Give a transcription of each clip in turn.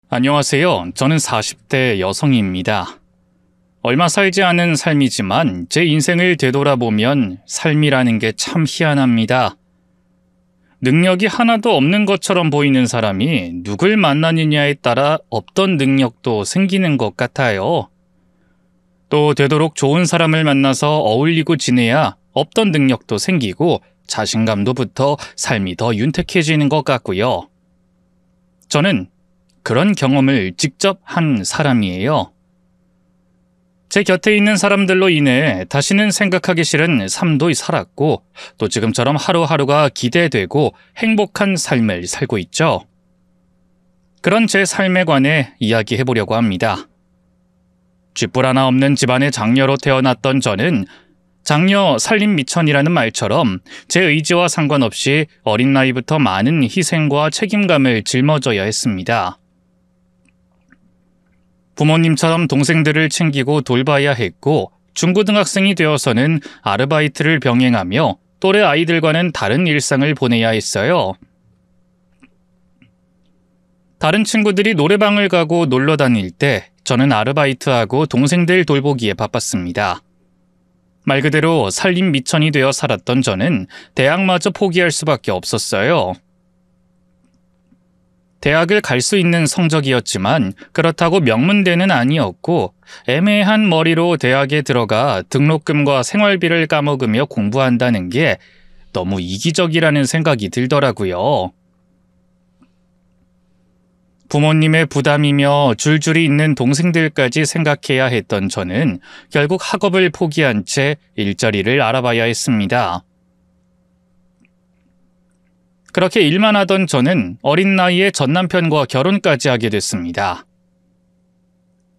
안녕하세요. 저는 40대 여성입니다. 얼마 살지 않은 삶이지만 제 인생을 되돌아보면 삶이라는 게 참 희한합니다. 능력이 하나도 없는 것처럼 보이는 사람이 누굴 만나느냐에 따라 없던 능력도 생기는 것 같아요. 또 되도록 좋은 사람을 만나서 어울리고 지내야 없던 능력도 생기고 자신감도 붙어 삶이 더 윤택해지는 것 같고요. 저는 그런 경험을 직접 한 사람이에요. 제 곁에 있는 사람들로 인해 다시는 생각하기 싫은 삶도 살았고 또 지금처럼 하루하루가 기대되고 행복한 삶을 살고 있죠. 그런 제 삶에 관해 이야기해보려고 합니다. 쥐뿔 하나 없는 집안의 장녀로 태어났던 저는 장녀 살림 미천이라는 말처럼 제 의지와 상관없이 어린 나이부터 많은 희생과 책임감을 짊어져야 했습니다. 부모님처럼 동생들을 챙기고 돌봐야 했고 중고등학생이 되어서는 아르바이트를 병행하며 또래 아이들과는 다른 일상을 보내야 했어요. 다른 친구들이 노래방을 가고 놀러 다닐 때 저는 아르바이트하고 동생들 돌보기에 바빴습니다. 말 그대로 살림 미천이 되어 살았던 저는 대학마저 포기할 수밖에 없었어요. 대학을 갈 수 있는 성적이었지만 그렇다고 명문대는 아니었고 애매한 머리로 대학에 들어가 등록금과 생활비를 까먹으며 공부한다는 게 너무 이기적이라는 생각이 들더라고요. 부모님의 부담이며 줄줄이 있는 동생들까지 생각해야 했던 저는 결국 학업을 포기한 채 일자리를 알아봐야 했습니다. 그렇게 일만 하던 저는 어린 나이에 전 남편과 결혼까지 하게 됐습니다.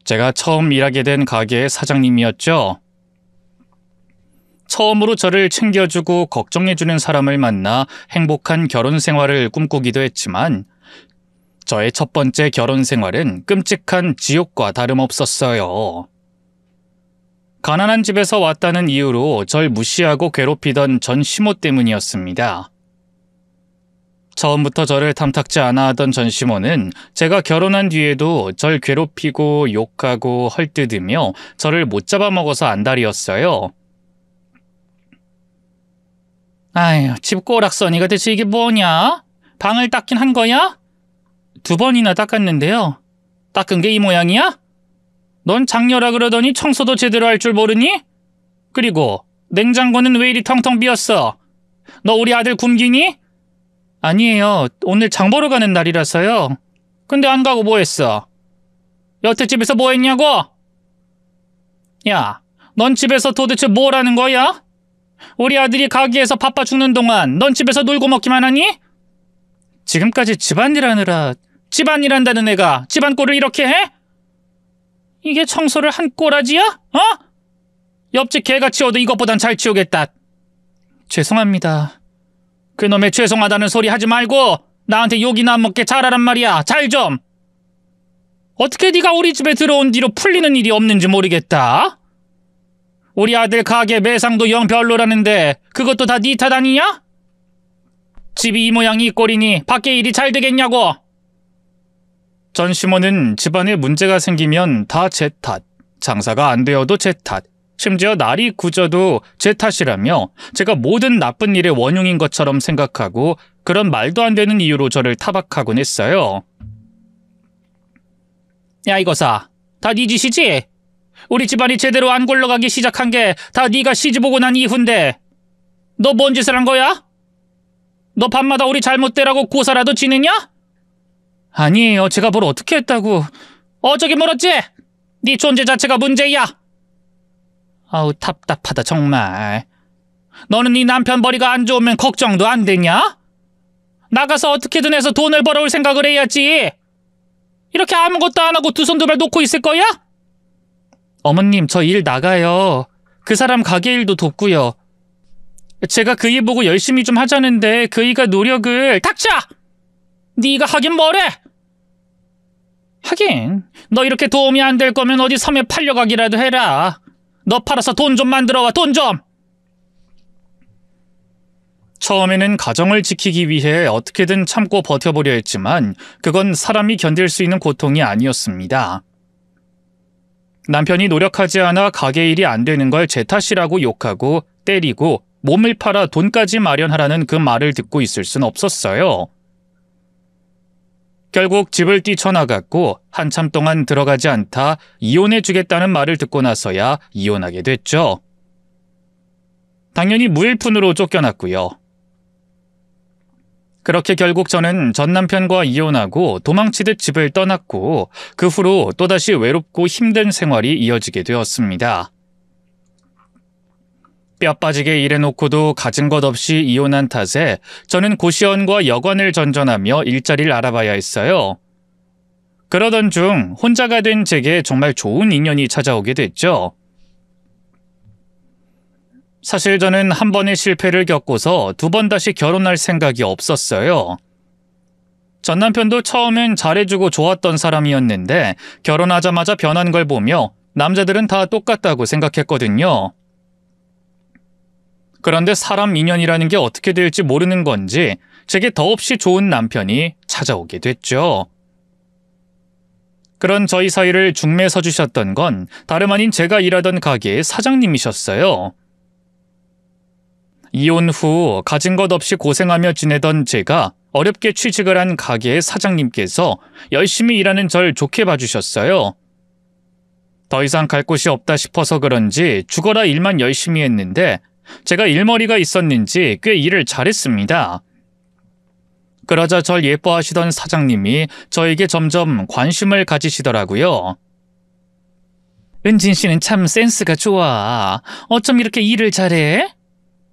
제가 처음 일하게 된 가게의 사장님이었죠. 처음으로 저를 챙겨주고 걱정해주는 사람을 만나 행복한 결혼 생활을 꿈꾸기도 했지만 저의 첫 번째 결혼 생활은 끔찍한 지옥과 다름없었어요. 가난한 집에서 왔다는 이유로 절 무시하고 괴롭히던 전 시모 때문이었습니다. 처음부터 저를 탐탁지 않아 하던 전 시모는 제가 결혼한 뒤에도 절 괴롭히고 욕하고 헐뜯으며 저를 못 잡아먹어서 안달이었어요. 아휴, 집 꼬락서니가 대체 이게 뭐냐? 방을 닦긴 한 거야? 2번이나 닦았는데요. 닦은 게 이 모양이야? 넌 장녀라 그러더니 청소도 제대로 할 줄 모르니? 그리고 냉장고는 왜 이리 텅텅 비었어? 너 우리 아들 굶기니? 아니에요. 오늘 장 보러 가는 날이라서요. 근데 안 가고 뭐 했어? 여태 집에서 뭐 했냐고? 야, 넌 집에서 도대체 뭘 하는 거야? 우리 아들이 가게에서 바빠 죽는 동안 넌 집에서 놀고 먹기만 하니? 지금까지 집안일 하느라 집안일 한다는 애가 집안 꼴을 이렇게 해? 이게 청소를 한 꼬라지야? 어? 옆집 개가 치워도 이것보단 잘 치우겠다. 죄송합니다. 그놈의 죄송하다는 소리 하지 말고 나한테 욕이나 안 먹게 잘하란 말이야. 잘 좀. 어떻게 네가 우리 집에 들어온 뒤로 풀리는 일이 없는지 모르겠다. 우리 아들 가게 매상도 영 별로라는데 그것도 다 네 탓 아니냐? 집이 이 모양이 이 꼴이니 밖에 일이 잘 되겠냐고. 전 시모는 집안에 문제가 생기면 다 제 탓, 장사가 안 되어도 제 탓, 심지어 날이 굳어도 제 탓이라며 제가 모든 나쁜 일의 원흉인 것처럼 생각하고 그런 말도 안 되는 이유로 저를 타박하곤 했어요. 야 이거사, 다 네 짓이지? 우리 집안이 제대로 안 굴러가기 시작한 게 다 네가 시집오고 난 이후인데 너 뭔 짓을 한 거야? 너 밤마다 우리 잘못되라고 고사라도 지내냐? 아니에요. 제가 뭘 어떻게 했다고. 어저기 물었지? 네 존재 자체가 문제야. 아우 답답하다 정말. 너는 네 남편 머리가 안 좋으면 걱정도 안 되냐? 나가서 어떻게든 해서 돈을 벌어올 생각을 해야지. 이렇게 아무것도 안 하고 두 손 두 발 놓고 있을 거야? 어머님 저 일 나가요. 그 사람 가게 일도 돕고요. 제가 그 일 보고 열심히 좀 하자는데 그이가 노력을... 닥쳐! 네가 하긴 뭐래? 하긴 너 이렇게 도움이 안 될 거면 어디 섬에 팔려가기라도 해라. 너 팔아서 돈 좀 만들어와. 돈 좀! 처음에는 가정을 지키기 위해 어떻게든 참고 버텨보려 했지만 그건 사람이 견딜 수 있는 고통이 아니었습니다. 남편이 노력하지 않아 가게 일이 안 되는 걸 제 탓이라고 욕하고 때리고 몸을 팔아 돈까지 마련하라는 그 말을 듣고 있을 순 없었어요. 결국 집을 뛰쳐나갔고 한참 동안 들어가지 않다 이혼해주겠다는 말을 듣고 나서야 이혼하게 됐죠. 당연히 무일푼으로 쫓겨났고요. 그렇게 결국 저는 전 남편과 이혼하고 도망치듯 집을 떠났고 그 후로 또다시 외롭고 힘든 생활이 이어지게 되었습니다. 뼈 빠지게 일해놓고도 가진 것 없이 이혼한 탓에 저는 고시원과 여관을 전전하며 일자리를 알아봐야 했어요. 그러던 중 혼자가 된 제게 정말 좋은 인연이 찾아오게 됐죠. 사실 저는 한 번의 실패를 겪고서 두 번 다시 결혼할 생각이 없었어요. 전 남편도 처음엔 잘해주고 좋았던 사람이었는데 결혼하자마자 변한 걸 보며 남자들은 다 똑같다고 생각했거든요. 그런데 사람 인연이라는 게 어떻게 될지 모르는 건지 제게 더없이 좋은 남편이 찾아오게 됐죠. 그런 저희 사이를 중매 서주셨던 건 다름 아닌 제가 일하던 가게의 사장님이셨어요. 이혼 후 가진 것 없이 고생하며 지내던 제가 어렵게 취직을 한 가게의 사장님께서 열심히 일하는 절 좋게 봐주셨어요. 더 이상 갈 곳이 없다 싶어서 그런지 죽어라 일만 열심히 했는데 제가 일머리가 있었는지 꽤 일을 잘했습니다. 그러자 절 예뻐하시던 사장님이 저에게 점점 관심을 가지시더라고요. 은진 씨는 참 센스가 좋아. 어쩜 이렇게 일을 잘해?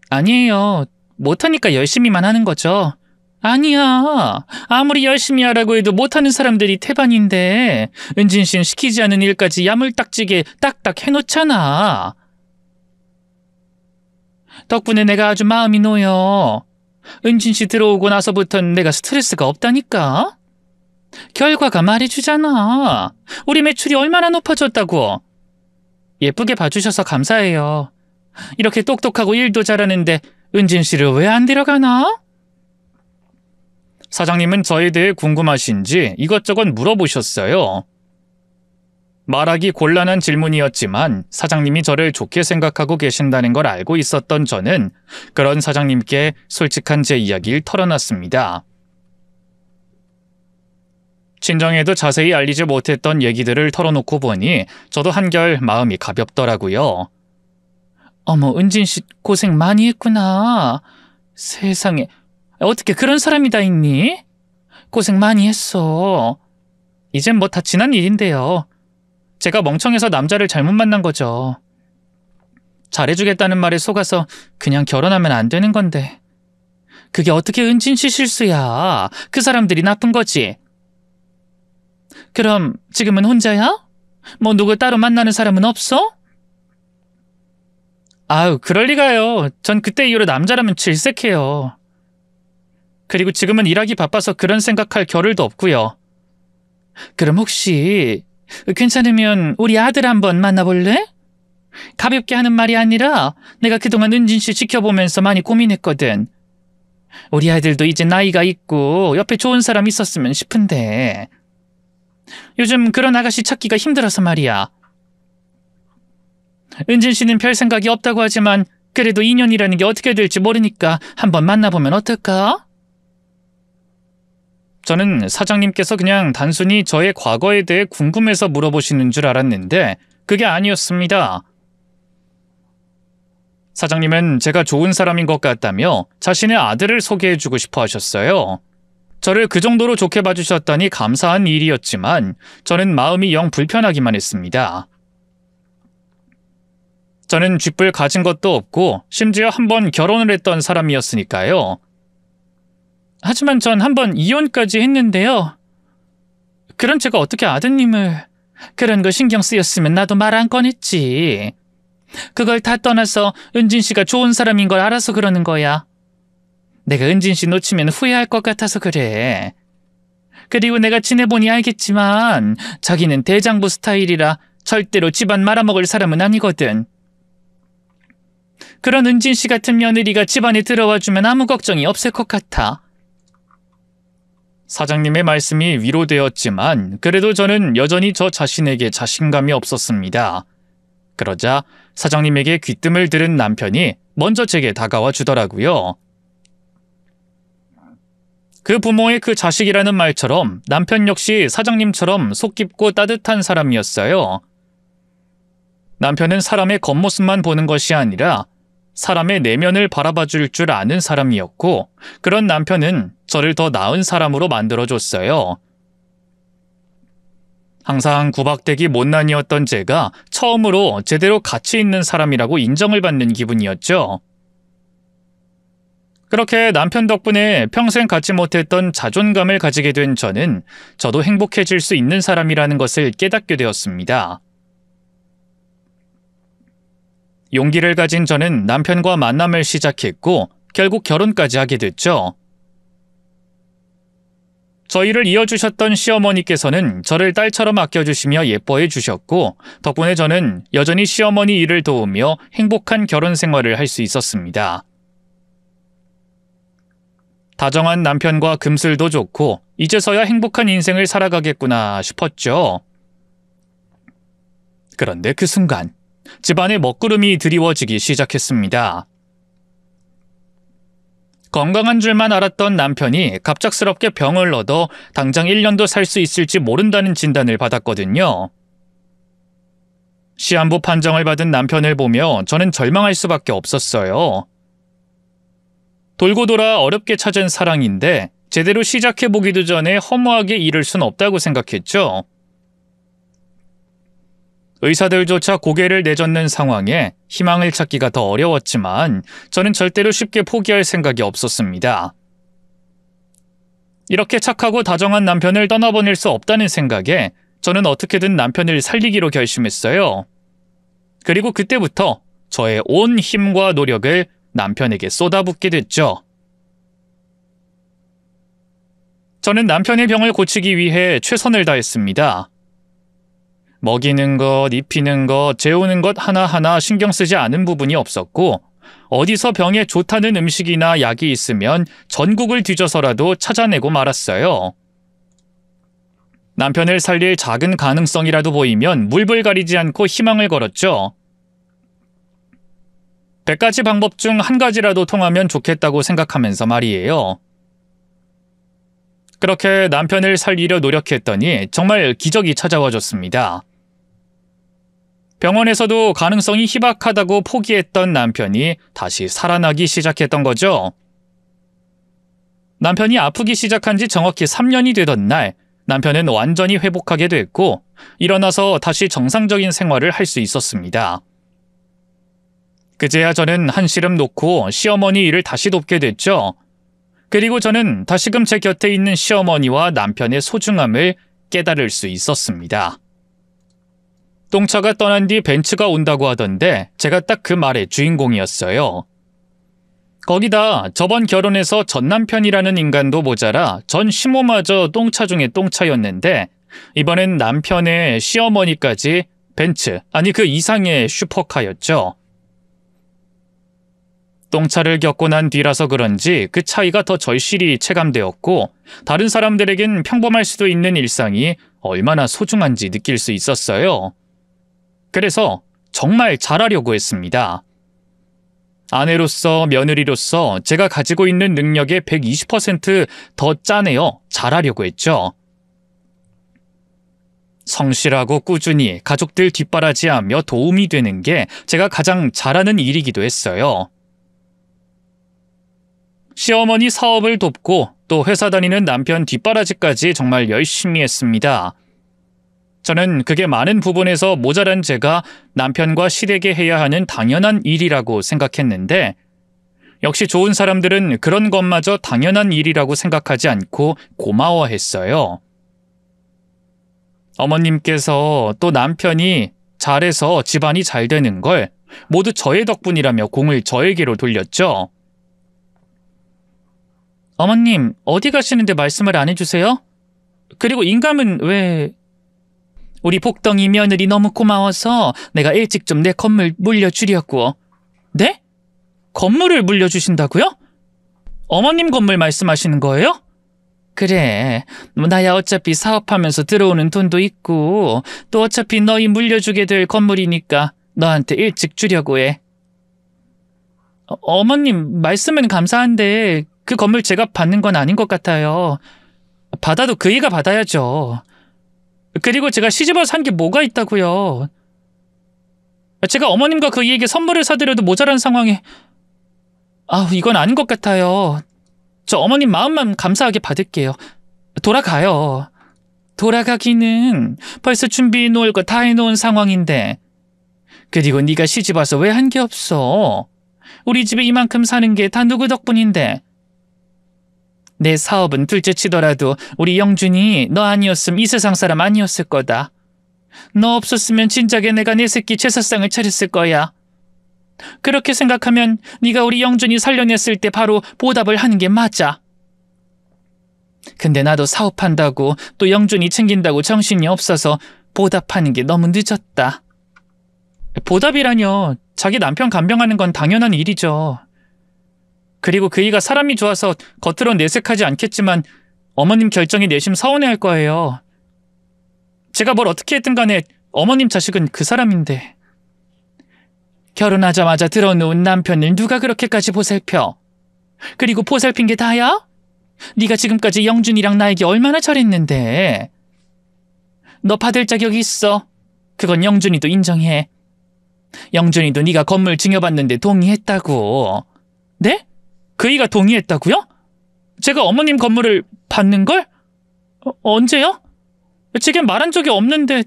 아니에요. 못하니까 열심히만 하는 거죠. 아니야. 아무리 열심히 하라고 해도 못하는 사람들이 태반인데 은진 씨는 시키지 않은 일까지 야물딱지게 딱딱 해놓잖아. 덕분에 내가 아주 마음이 놓여. 은진 씨 들어오고 나서부터는 내가 스트레스가 없다니까. 결과가 말해주잖아. 우리 매출이 얼마나 높아졌다고. 예쁘게 봐주셔서 감사해요. 이렇게 똑똑하고 일도 잘하는데 은진 씨를 왜 안 데려가나? 사장님은 저에 대해 궁금하신지 이것저것 물어보셨어요. 말하기 곤란한 질문이었지만 사장님이 저를 좋게 생각하고 계신다는 걸 알고 있었던 저는 그런 사장님께 솔직한 제 이야기를 털어놨습니다. 친정에도 자세히 알리지 못했던 얘기들을 털어놓고 보니 저도 한결 마음이 가볍더라고요. 어머, 은진 씨 고생 많이 했구나. 세상에, 어떻게 그런 사람이 다 있니? 고생 많이 했어. 이젠 뭐 다 지난 일인데요. 제가 멍청해서 남자를 잘못 만난 거죠. 잘해주겠다는 말에 속아서 그냥 결혼하면 안 되는 건데. 그게 어떻게 은진 씨 실수야. 그 사람들이 나쁜 거지. 그럼 지금은 혼자야? 뭐 누구 따로 만나는 사람은 없어? 아유, 그럴 리가요. 전 그때 이후로 남자라면 질색해요. 그리고 지금은 일하기 바빠서 그런 생각할 겨를도 없고요. 그럼 혹시 괜찮으면 우리 아들 한번 만나볼래? 가볍게 하는 말이 아니라 내가 그동안 은진 씨 지켜보면서 많이 고민했거든. 우리 아들도 이제 나이가 있고 옆에 좋은 사람 있었으면 싶은데 요즘 그런 아가씨 찾기가 힘들어서 말이야. 은진 씨는 별 생각이 없다고 하지만 그래도 인연이라는 게 어떻게 될지 모르니까 한번 만나보면 어떨까? 저는 사장님께서 그냥 단순히 저의 과거에 대해 궁금해서 물어보시는 줄 알았는데 그게 아니었습니다. 사장님은 제가 좋은 사람인 것 같다며 자신의 아들을 소개해주고 싶어 하셨어요. 저를 그 정도로 좋게 봐주셨다니 감사한 일이었지만 저는 마음이 영 불편하기만 했습니다. 저는 쥐뿔 가진 것도 없고 심지어 한 번 결혼을 했던 사람이었으니까요. 하지만 전 한 번 이혼까지 했는데요. 그런 제가 어떻게 아드님을... 그런 거 신경 쓰였으면 나도 말 안 꺼냈지. 그걸 다 떠나서 은진 씨가 좋은 사람인 걸 알아서 그러는 거야. 내가 은진 씨 놓치면 후회할 것 같아서 그래. 그리고 내가 지내보니 알겠지만 자기는 대장부 스타일이라 절대로 집안 말아먹을 사람은 아니거든. 그런 은진 씨 같은 며느리가 집안에 들어와주면 아무 걱정이 없을 것 같아. 사장님의 말씀이 위로되었지만 그래도 저는 여전히 저 자신에게 자신감이 없었습니다. 그러자 사장님에게 귀뜸을 들은 남편이 먼저 제게 다가와 주더라고요. 그 부모의 그 자식이라는 말처럼 남편 역시 사장님처럼 속 깊고 따뜻한 사람이었어요. 남편은 사람의 겉모습만 보는 것이 아니라 사람의 내면을 바라봐 줄 아는 사람이었고, 그런 남편은 저를 더 나은 사람으로 만들어줬어요. 항상 구박되기 못난이었던 제가 처음으로 제대로 가치 있는 사람이라고 인정을 받는 기분이었죠. 그렇게 남편 덕분에 평생 갖지 못했던 자존감을 가지게 된 저는 저도 행복해질 수 있는 사람이라는 것을 깨닫게 되었습니다. 용기를 가진 저는 남편과 만남을 시작했고 결국 결혼까지 하게 됐죠. 저희를 이어주셨던 시어머니께서는 저를 딸처럼 아껴주시며 예뻐해 주셨고 덕분에 저는 여전히 시어머니 일을 도우며 행복한 결혼 생활을 할 수 있었습니다. 다정한 남편과 금슬도 좋고 이제서야 행복한 인생을 살아가겠구나 싶었죠. 그런데 그 순간 집안에 먹구름이 드리워지기 시작했습니다. 건강한 줄만 알았던 남편이 갑작스럽게 병을 얻어 당장 1년도 살 수 있을지 모른다는 진단을 받았거든요. 시한부 판정을 받은 남편을 보며 저는 절망할 수밖에 없었어요. 돌고 돌아 어렵게 찾은 사랑인데 제대로 시작해보기도 전에 허무하게 이를 순 없다고 생각했죠. 의사들조차 고개를 내젓는 상황에 희망을 찾기가 더 어려웠지만 저는 절대로 쉽게 포기할 생각이 없었습니다. 이렇게 착하고 다정한 남편을 떠나보낼 수 없다는 생각에 저는 어떻게든 남편을 살리기로 결심했어요. 그리고 그때부터 저의 온 힘과 노력을 남편에게 쏟아붓게 됐죠. 저는 남편의 병을 고치기 위해 최선을 다했습니다. 먹이는 것, 입히는 것, 재우는 것 하나하나 신경 쓰지 않은 부분이 없었고 어디서 병에 좋다는 음식이나 약이 있으면 전국을 뒤져서라도 찾아내고 말았어요. 남편을 살릴 작은 가능성이라도 보이면 물불 가리지 않고 희망을 걸었죠. 100가지 방법 중 한 가지라도 통하면 좋겠다고 생각하면서 말이에요. 그렇게 남편을 살리려 노력했더니 정말 기적이 찾아와줬습니다. 병원에서도 가능성이 희박하다고 포기했던 남편이 다시 살아나기 시작했던 거죠. 남편이 아프기 시작한 지 정확히 3년이 되던 날, 남편은 완전히 회복하게 됐고 일어나서 다시 정상적인 생활을 할 수 있었습니다. 그제야 저는 한시름 놓고 시어머니 일을 다시 돕게 됐죠. 그리고 저는 다시금 제 곁에 있는 시어머니와 남편의 소중함을 깨달을 수 있었습니다. 똥차가 떠난 뒤 벤츠가 온다고 하던데 제가 딱 그 말의 주인공이었어요. 거기다 저번 결혼해서 전 남편이라는 인간도 모자라 전 시모마저 똥차 중에 똥차였는데 이번엔 남편의 시어머니까지 벤츠, 아니 그 이상의 슈퍼카였죠. 똥차를 겪고 난 뒤라서 그런지 그 차이가 더 절실히 체감되었고 다른 사람들에겐 평범할 수도 있는 일상이 얼마나 소중한지 느낄 수 있었어요. 그래서 정말 잘하려고 했습니다. 아내로서 며느리로서 제가 가지고 있는 능력의 120% 짜내어 잘하려고 했죠. 성실하고 꾸준히 가족들 뒷바라지하며 도움이 되는 게 제가 가장 잘하는 일이기도 했어요. 시어머니 사업을 돕고 또 회사 다니는 남편 뒷바라지까지 정말 열심히 했습니다. 저는 그게 많은 부분에서 모자란 제가 남편과 시댁에 해야 하는 당연한 일이라고 생각했는데 역시 좋은 사람들은 그런 것마저 당연한 일이라고 생각하지 않고 고마워했어요. 어머님께서 또 남편이 잘해서 집안이 잘 되는 걸 모두 저의 덕분이라며 공을 저에게로 돌렸죠. 어머님, 어디 가시는데 말씀을 안 해주세요? 그리고 인감은 왜... 우리 복덩이 며느리 너무 고마워서 내가 일찍 좀 내 건물 물려주려고. 네? 건물을 물려주신다고요? 어머님 건물 말씀하시는 거예요? 그래, 나야 어차피 사업하면서 들어오는 돈도 있고 또 어차피 너희 물려주게 될 건물이니까 너한테 일찍 주려고 해. 어머님 말씀은 감사한데 그 건물 제가 받는 건 아닌 것 같아요. 받아도 그이가 받아야죠. 그리고 제가 시집와서 한 게 뭐가 있다고요. 제가 어머님과 그이에게 선물을 사드려도 모자란 상황에 이건 아닌 것 같아요. 저 어머님 마음만 감사하게 받을게요. 돌아가요. 돌아가기는 벌써 준비해 놓을 거 다 해놓은 상황인데. 그리고 네가 시집와서 왜 한 게 없어? 우리 집에 이만큼 사는 게 다 누구 덕분인데. 내 사업은 둘째치더라도 우리 영준이 너 아니었으면 이 세상 사람 아니었을 거다. 너 없었으면 진작에 내가 내 새끼 제사상을 차렸을 거야. 그렇게 생각하면 네가 우리 영준이 살려냈을 때 바로 보답을 하는 게 맞아. 근데 나도 사업한다고 또 영준이 챙긴다고 정신이 없어서 보답하는 게 너무 늦었다. 보답이라뇨. 자기 남편 간병하는 건 당연한 일이죠. 그리고 그이가 사람이 좋아서 겉으론 내색하지 않겠지만 어머님 결정이 내심 서운해할 거예요. 제가 뭘 어떻게 했든 간에 어머님 자식은 그 사람인데. 결혼하자마자 들어놓은 남편을 누가 그렇게까지 보살펴? 그리고 보살핀 게 다야? 네가 지금까지 영준이랑 나에게 얼마나 잘했는데. 너 받을 자격이 있어. 그건 영준이도 인정해. 영준이도 네가 건물 증여받는데 동의했다고. 네? 그이가 동의했다고요? 제가 어머님 건물을 받는 걸? 언제요? 제겐 말한 적이 없는데.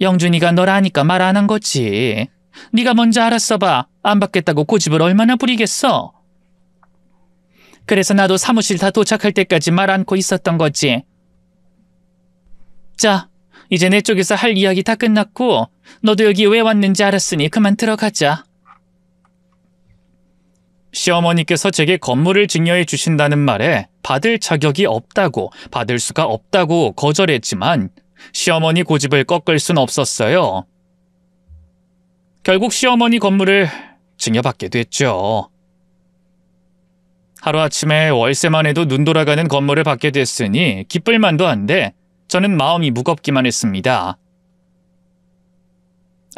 영준이가 널 아니까 말 안 한 거지. 네가 먼저 알았어 봐. 안 받겠다고 고집을 얼마나 부리겠어. 그래서 나도 사무실 다 도착할 때까지 말 않고 있었던 거지. 자, 이제 내 쪽에서 할 이야기 다 끝났고 너도 여기 왜 왔는지 알았으니 그만 들어가자. 시어머니께서 제게 건물을 증여해 주신다는 말에 받을 자격이 없다고, 받을 수가 없다고 거절했지만 시어머니 고집을 꺾을 순 없었어요. 결국 시어머니 건물을 증여받게 됐죠. 하루아침에 월세만 해도 눈 돌아가는 건물을 받게 됐으니 기쁠 만도 한데 저는 마음이 무겁기만 했습니다.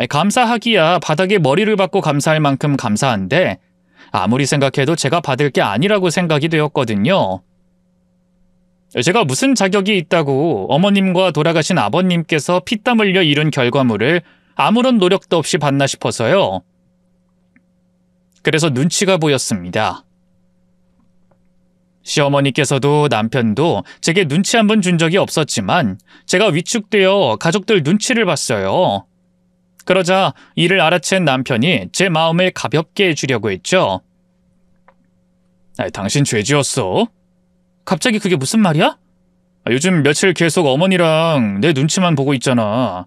감사하기야 바닥에 머리를 박고 감사할 만큼 감사한데 아무리 생각해도 제가 받을 게 아니라고 생각이 되었거든요. 제가 무슨 자격이 있다고 어머님과 돌아가신 아버님께서 피땀 흘려 이룬 결과물을 아무런 노력도 없이 받나 싶어서요. 그래서 눈치가 보였습니다. 시어머니께서도 남편도 제게 눈치 한 번 준 적이 없었지만 제가 위축되어 가족들 눈치를 봤어요. 그러자 이를 알아챈 남편이 제 마음을 가볍게 해주려고 했죠. 당신 죄 지었어? 갑자기 그게 무슨 말이야? 요즘 며칠 계속 어머니랑 내 눈치만 보고 있잖아.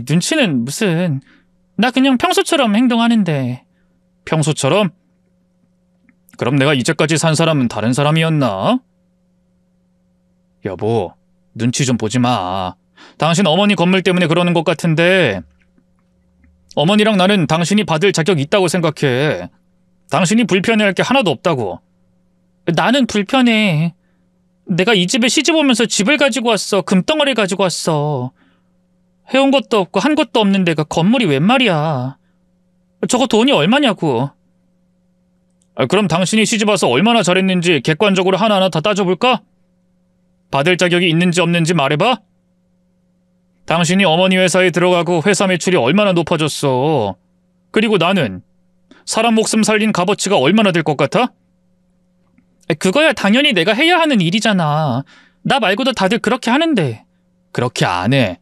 눈치는 무슨... 나 그냥 평소처럼 행동하는데. 평소처럼? 그럼 내가 이제까지 산 사람은 다른 사람이었나? 여보, 눈치 좀 보지 마. 당신 어머니 건물 때문에 그러는 것 같은데 어머니랑 나는 당신이 받을 자격 있다고 생각해. 당신이 불편해할 게 하나도 없다고. 나는 불편해. 내가 이 집에 시집 오면서 집을 가지고 왔어. 금덩어리를 가지고 왔어. 해온 것도 없고 한 것도 없는 데가 건물이 웬 말이야. 저거 돈이 얼마냐고. 그럼 당신이 시집 와서 얼마나 잘했는지 객관적으로 하나하나 다 따져볼까? 받을 자격이 있는지 없는지 말해봐. 당신이 어머니 회사에 들어가고 회사 매출이 얼마나 높아졌어. 그리고 나는 사람 목숨 살린 값어치가 얼마나 될 것 같아? 그거야 당연히 내가 해야 하는 일이잖아. 나 말고도 다들 그렇게 하는데. 그렇게 안 해.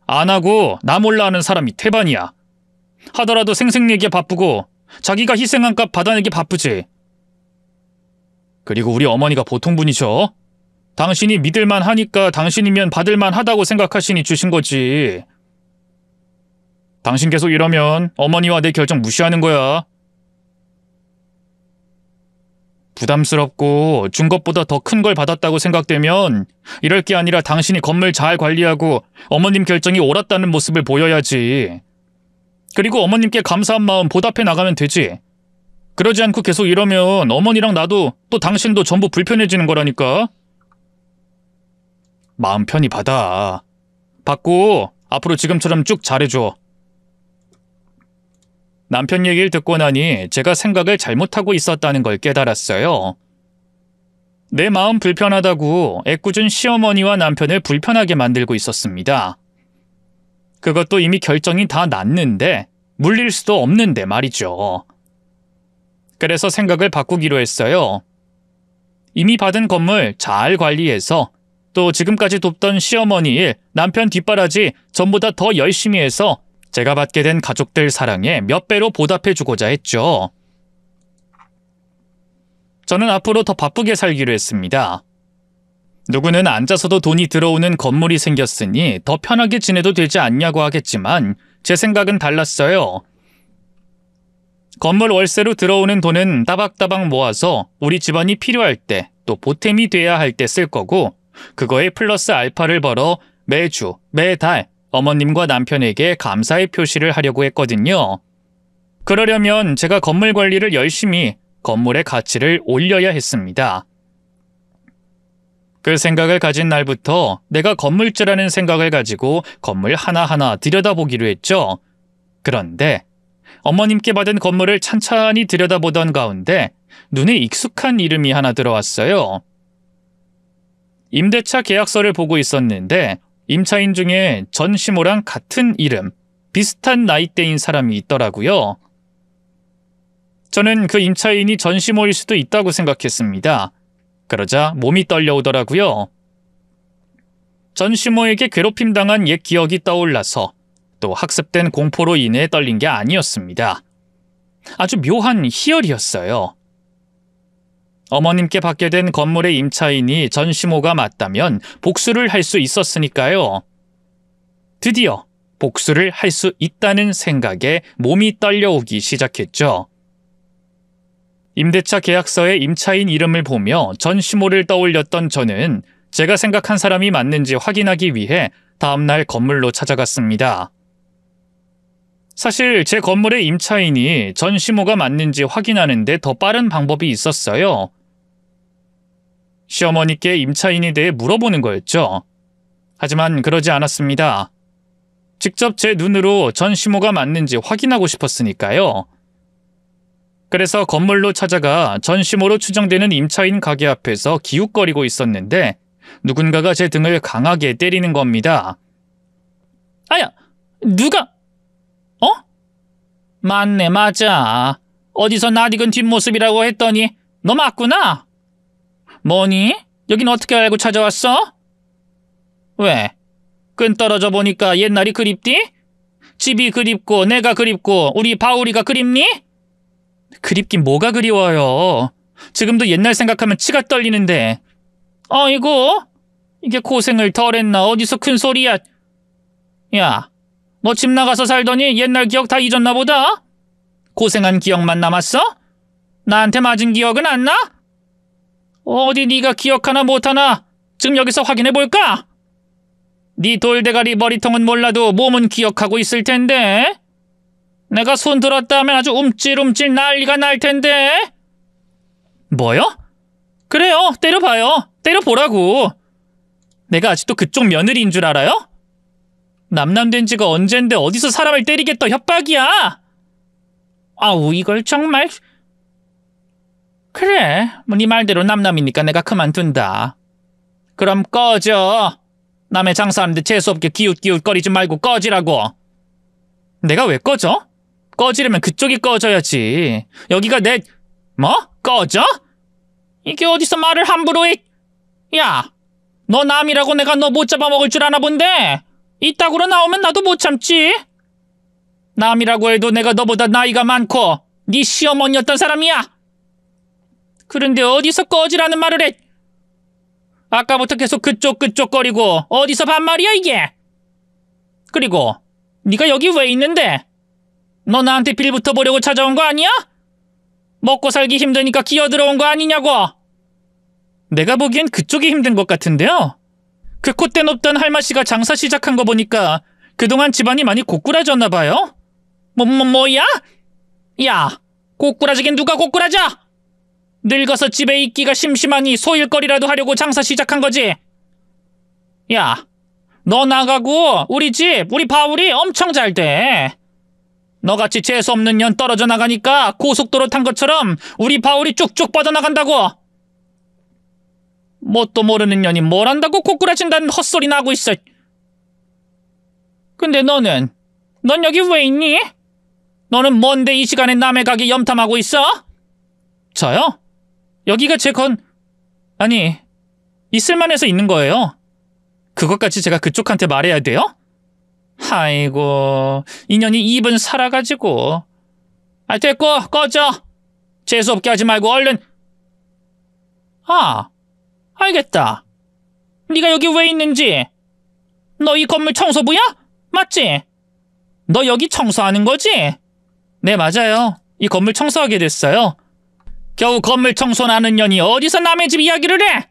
안 하고 나 몰라 하는 사람이 태반이야. 하더라도 생색내기에 바쁘고 자기가 희생한 값 받아내기 바쁘지. 그리고 우리 어머니가 보통 분이셔. 당신이 믿을만 하니까 당신이면 받을만 하다고 생각하시니 주신 거지. 당신 계속 이러면 어머니와 내 결정 무시하는 거야. 부담스럽고 준 것보다 더 큰 걸 받았다고 생각되면 이럴 게 아니라 당신이 건물 잘 관리하고 어머님 결정이 옳았다는 모습을 보여야지. 그리고 어머님께 감사한 마음 보답해 나가면 되지. 그러지 않고 계속 이러면 어머니랑 나도 또 당신도 전부 불편해지는 거라니까. 마음 편히 받아. 받고 앞으로 지금처럼 쭉 잘해줘. 남편 얘기를 듣고 나니 제가 생각을 잘못하고 있었다는 걸 깨달았어요. 내 마음 불편하다고 애꿎은 시어머니와 남편을 불편하게 만들고 있었습니다. 그것도 이미 결정이 다 났는데 물릴 수도 없는데 말이죠. 그래서 생각을 바꾸기로 했어요. 이미 받은 건물 잘 관리해서 또 지금까지 돕던 시어머니 일, 남편 뒷바라지 전보다 더 열심히 해서 제가 받게 된 가족들 사랑에 몇 배로 보답해주고자 했죠. 저는 앞으로 더 바쁘게 살기로 했습니다. 누구는 앉아서도 돈이 들어오는 건물이 생겼으니 더 편하게 지내도 되지 않냐고 하겠지만 제 생각은 달랐어요. 건물 월세로 들어오는 돈은 따박따박 모아서 우리 집안이 필요할 때 또 보탬이 돼야 할 때 쓸 거고 그거에 플러스 알파를 벌어 매주, 매달 어머님과 남편에게 감사의 표시를 하려고 했거든요. 그러려면 제가 건물 관리를 열심히 건물의 가치를 올려야 했습니다. 그 생각을 가진 날부터 내가 건물주라는 생각을 가지고 건물 하나하나 들여다보기로 했죠. 그런데 어머님께 받은 건물을 찬찬히 들여다보던 가운데 눈에 익숙한 이름이 하나 들어왔어요. 임대차 계약서를 보고 있었는데 임차인 중에 전시모랑 같은 이름, 비슷한 나이대인 사람이 있더라고요. 저는 그 임차인이 전시모일 수도 있다고 생각했습니다. 그러자 몸이 떨려오더라고요. 전시모에게 괴롭힘당한 옛 기억이 떠올라서 또 학습된 공포로 인해 떨린 게 아니었습니다. 아주 묘한 희열이었어요. 어머님께 받게 된 건물의 임차인이 전시모가 맞다면 복수를 할 수 있었으니까요. 드디어 복수를 할 수 있다는 생각에 몸이 떨려오기 시작했죠. 임대차 계약서에 임차인 이름을 보며 전시모를 떠올렸던 저는 제가 생각한 사람이 맞는지 확인하기 위해 다음날 건물로 찾아갔습니다. 사실 제 건물의 임차인이 전시모가 맞는지 확인하는데 더 빠른 방법이 있었어요. 시어머니께 임차인에 대해 물어보는 거였죠. 하지만 그러지 않았습니다. 직접 제 눈으로 전시모가 맞는지 확인하고 싶었으니까요. 그래서 건물로 찾아가 전시모로 추정되는 임차인 가게 앞에서 기웃거리고 있었는데 누군가가 제 등을 강하게 때리는 겁니다. 아야, 누가? 어? 맞네, 맞아. 어디서 낯익은 뒷모습이라고 했더니 너 맞구나. 뭐니? 여긴 어떻게 알고 찾아왔어? 왜? 끈 떨어져 보니까 옛날이 그립디? 집이 그립고 내가 그립고 우리 바울이가 그립니? 그립긴 뭐가 그리워요. 지금도 옛날 생각하면 치가 떨리는데. 어이구, 이게 고생을 덜 했나 어디서 큰 소리야. 야, 너 집 나가서 살더니 옛날 기억 다 잊었나 보다? 고생한 기억만 남았어? 나한테 맞은 기억은 안 나? 어디 네가 기억하나 못하나 지금 여기서 확인해볼까? 네 돌대가리 머리통은 몰라도 몸은 기억하고 있을 텐데. 내가 손 들었다 하면 아주 움찔움찔 난리가 날 텐데. 뭐요? 그래요, 때려봐요. 때려보라고. 내가 아직도 그쪽 며느리인 줄 알아요? 남남된 지가 언젠데 어디서 사람을 때리겠다 협박이야. 아우, 이걸 정말. 그래, 뭐 네 말대로 남남이니까 내가 그만둔다. 그럼 꺼져. 남의 장사하는데 재수없게 기웃기웃거리지 말고 꺼지라고. 내가 왜 꺼져? 꺼지려면 그쪽이 꺼져야지. 여기가 내... 뭐? 꺼져? 이게 어디서 말을 함부로 해? 야, 너 남이라고 내가 너 못 잡아먹을 줄 아나 본데? 이따구로 나오면 나도 못 참지. 남이라고 해도 내가 너보다 나이가 많고 네 시어머니였던 사람이야. 그런데 어디서 꺼지라는 말을 해? 아까부터 계속 그쪽거리고 어디서 반말이야 이게? 그리고 네가 여기 왜 있는데? 너 나한테 빌부터 보려고 찾아온 거 아니야? 먹고 살기 힘드니까 기어들어온 거 아니냐고? 내가 보기엔 그쪽이 힘든 것 같은데요. 그 콧대 높던 할마씨가 장사 시작한 거 보니까 그동안 집안이 많이 고꾸라졌나 봐요. 뭐야? 야, 꼬꾸라지긴 누가 꼬꾸라져? 늙어서 집에 있기가 심심하니 소일거리라도 하려고 장사 시작한 거지. 야, 너 나가고 우리 집, 우리 바울이 엄청 잘 돼. 너같이 재수없는 년 떨어져 나가니까 고속도로 탄 것처럼 우리 바울이 쭉쭉 뻗어나간다고. 뭣도 모르는 년이 뭘 안다고 꼬꾸라진다는 헛소리나 하고 있어. 근데 넌 여기 왜 있니? 너는 뭔데 이 시간에 남의 가게 염탐하고 있어? 저요? 여기가 아니, 있을만해서 있는 거예요. 그것까지 제가 그쪽한테 말해야 돼요? 아이고, 인연이 입은 살아가지고. 됐고, 꺼져. 재수없게 하지 말고 얼른. 알겠다. 네가 여기 왜 있는지. 너 이 건물 청소부야? 맞지? 너 여기 청소하는 거지? 네, 맞아요. 이 건물 청소하게 됐어요. 겨우 건물 청소나 하는 년이 어디서 남의 집 이야기를 해?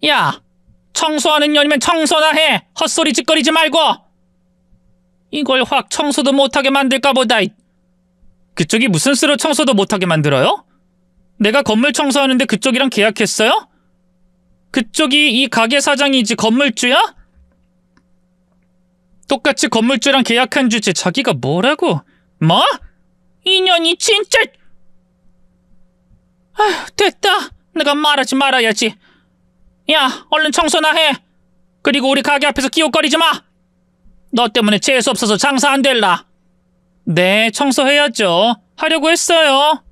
야, 청소하는 년이면 청소나 해. 헛소리 짓거리지 말고. 이걸 확 청소도 못하게 만들까 보다. 그쪽이 무슨 수로 청소도 못하게 만들어요? 내가 건물 청소하는데 그쪽이랑 계약했어요? 그쪽이 이 가게 사장이지 건물주야? 똑같이 건물주랑 계약한 주제 자기가 뭐라고? 뭐? 인연이 진짜... 됐다. 내가 말하지 말아야지. 야, 얼른 청소나 해. 그리고 우리 가게 앞에서 기웃거리지 마. 너 때문에 재수 없어서 장사 안 될라. 네, 청소해야죠. 하려고 했어요.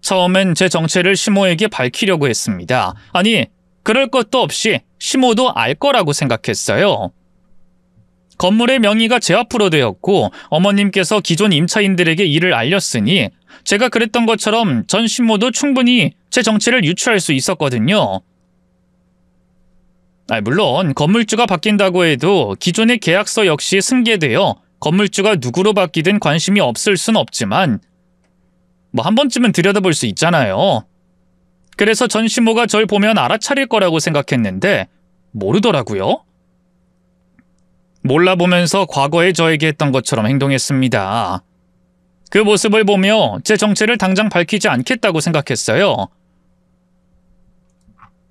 처음엔 제 정체를 시모에게 밝히려고 했습니다. 아니, 그럴 것도 없이 시모도 알 거라고 생각했어요. 건물의 명의가 제 앞으로 되었고 어머님께서 기존 임차인들에게 이를 알렸으니 제가 그랬던 것처럼 전 시모도 충분히 제 정체를 유추할 수 있었거든요. 물론 건물주가 바뀐다고 해도 기존의 계약서 역시 승계되어 건물주가 누구로 바뀌든 관심이 없을 순 없지만 한 번쯤은 들여다볼 수 있잖아요. 그래서 전 시모가 절 보면 알아차릴 거라고 생각했는데 모르더라고요. 몰라보면서 과거에 저에게 했던 것처럼 행동했습니다. 그 모습을 보며 제 정체를 당장 밝히지 않겠다고 생각했어요.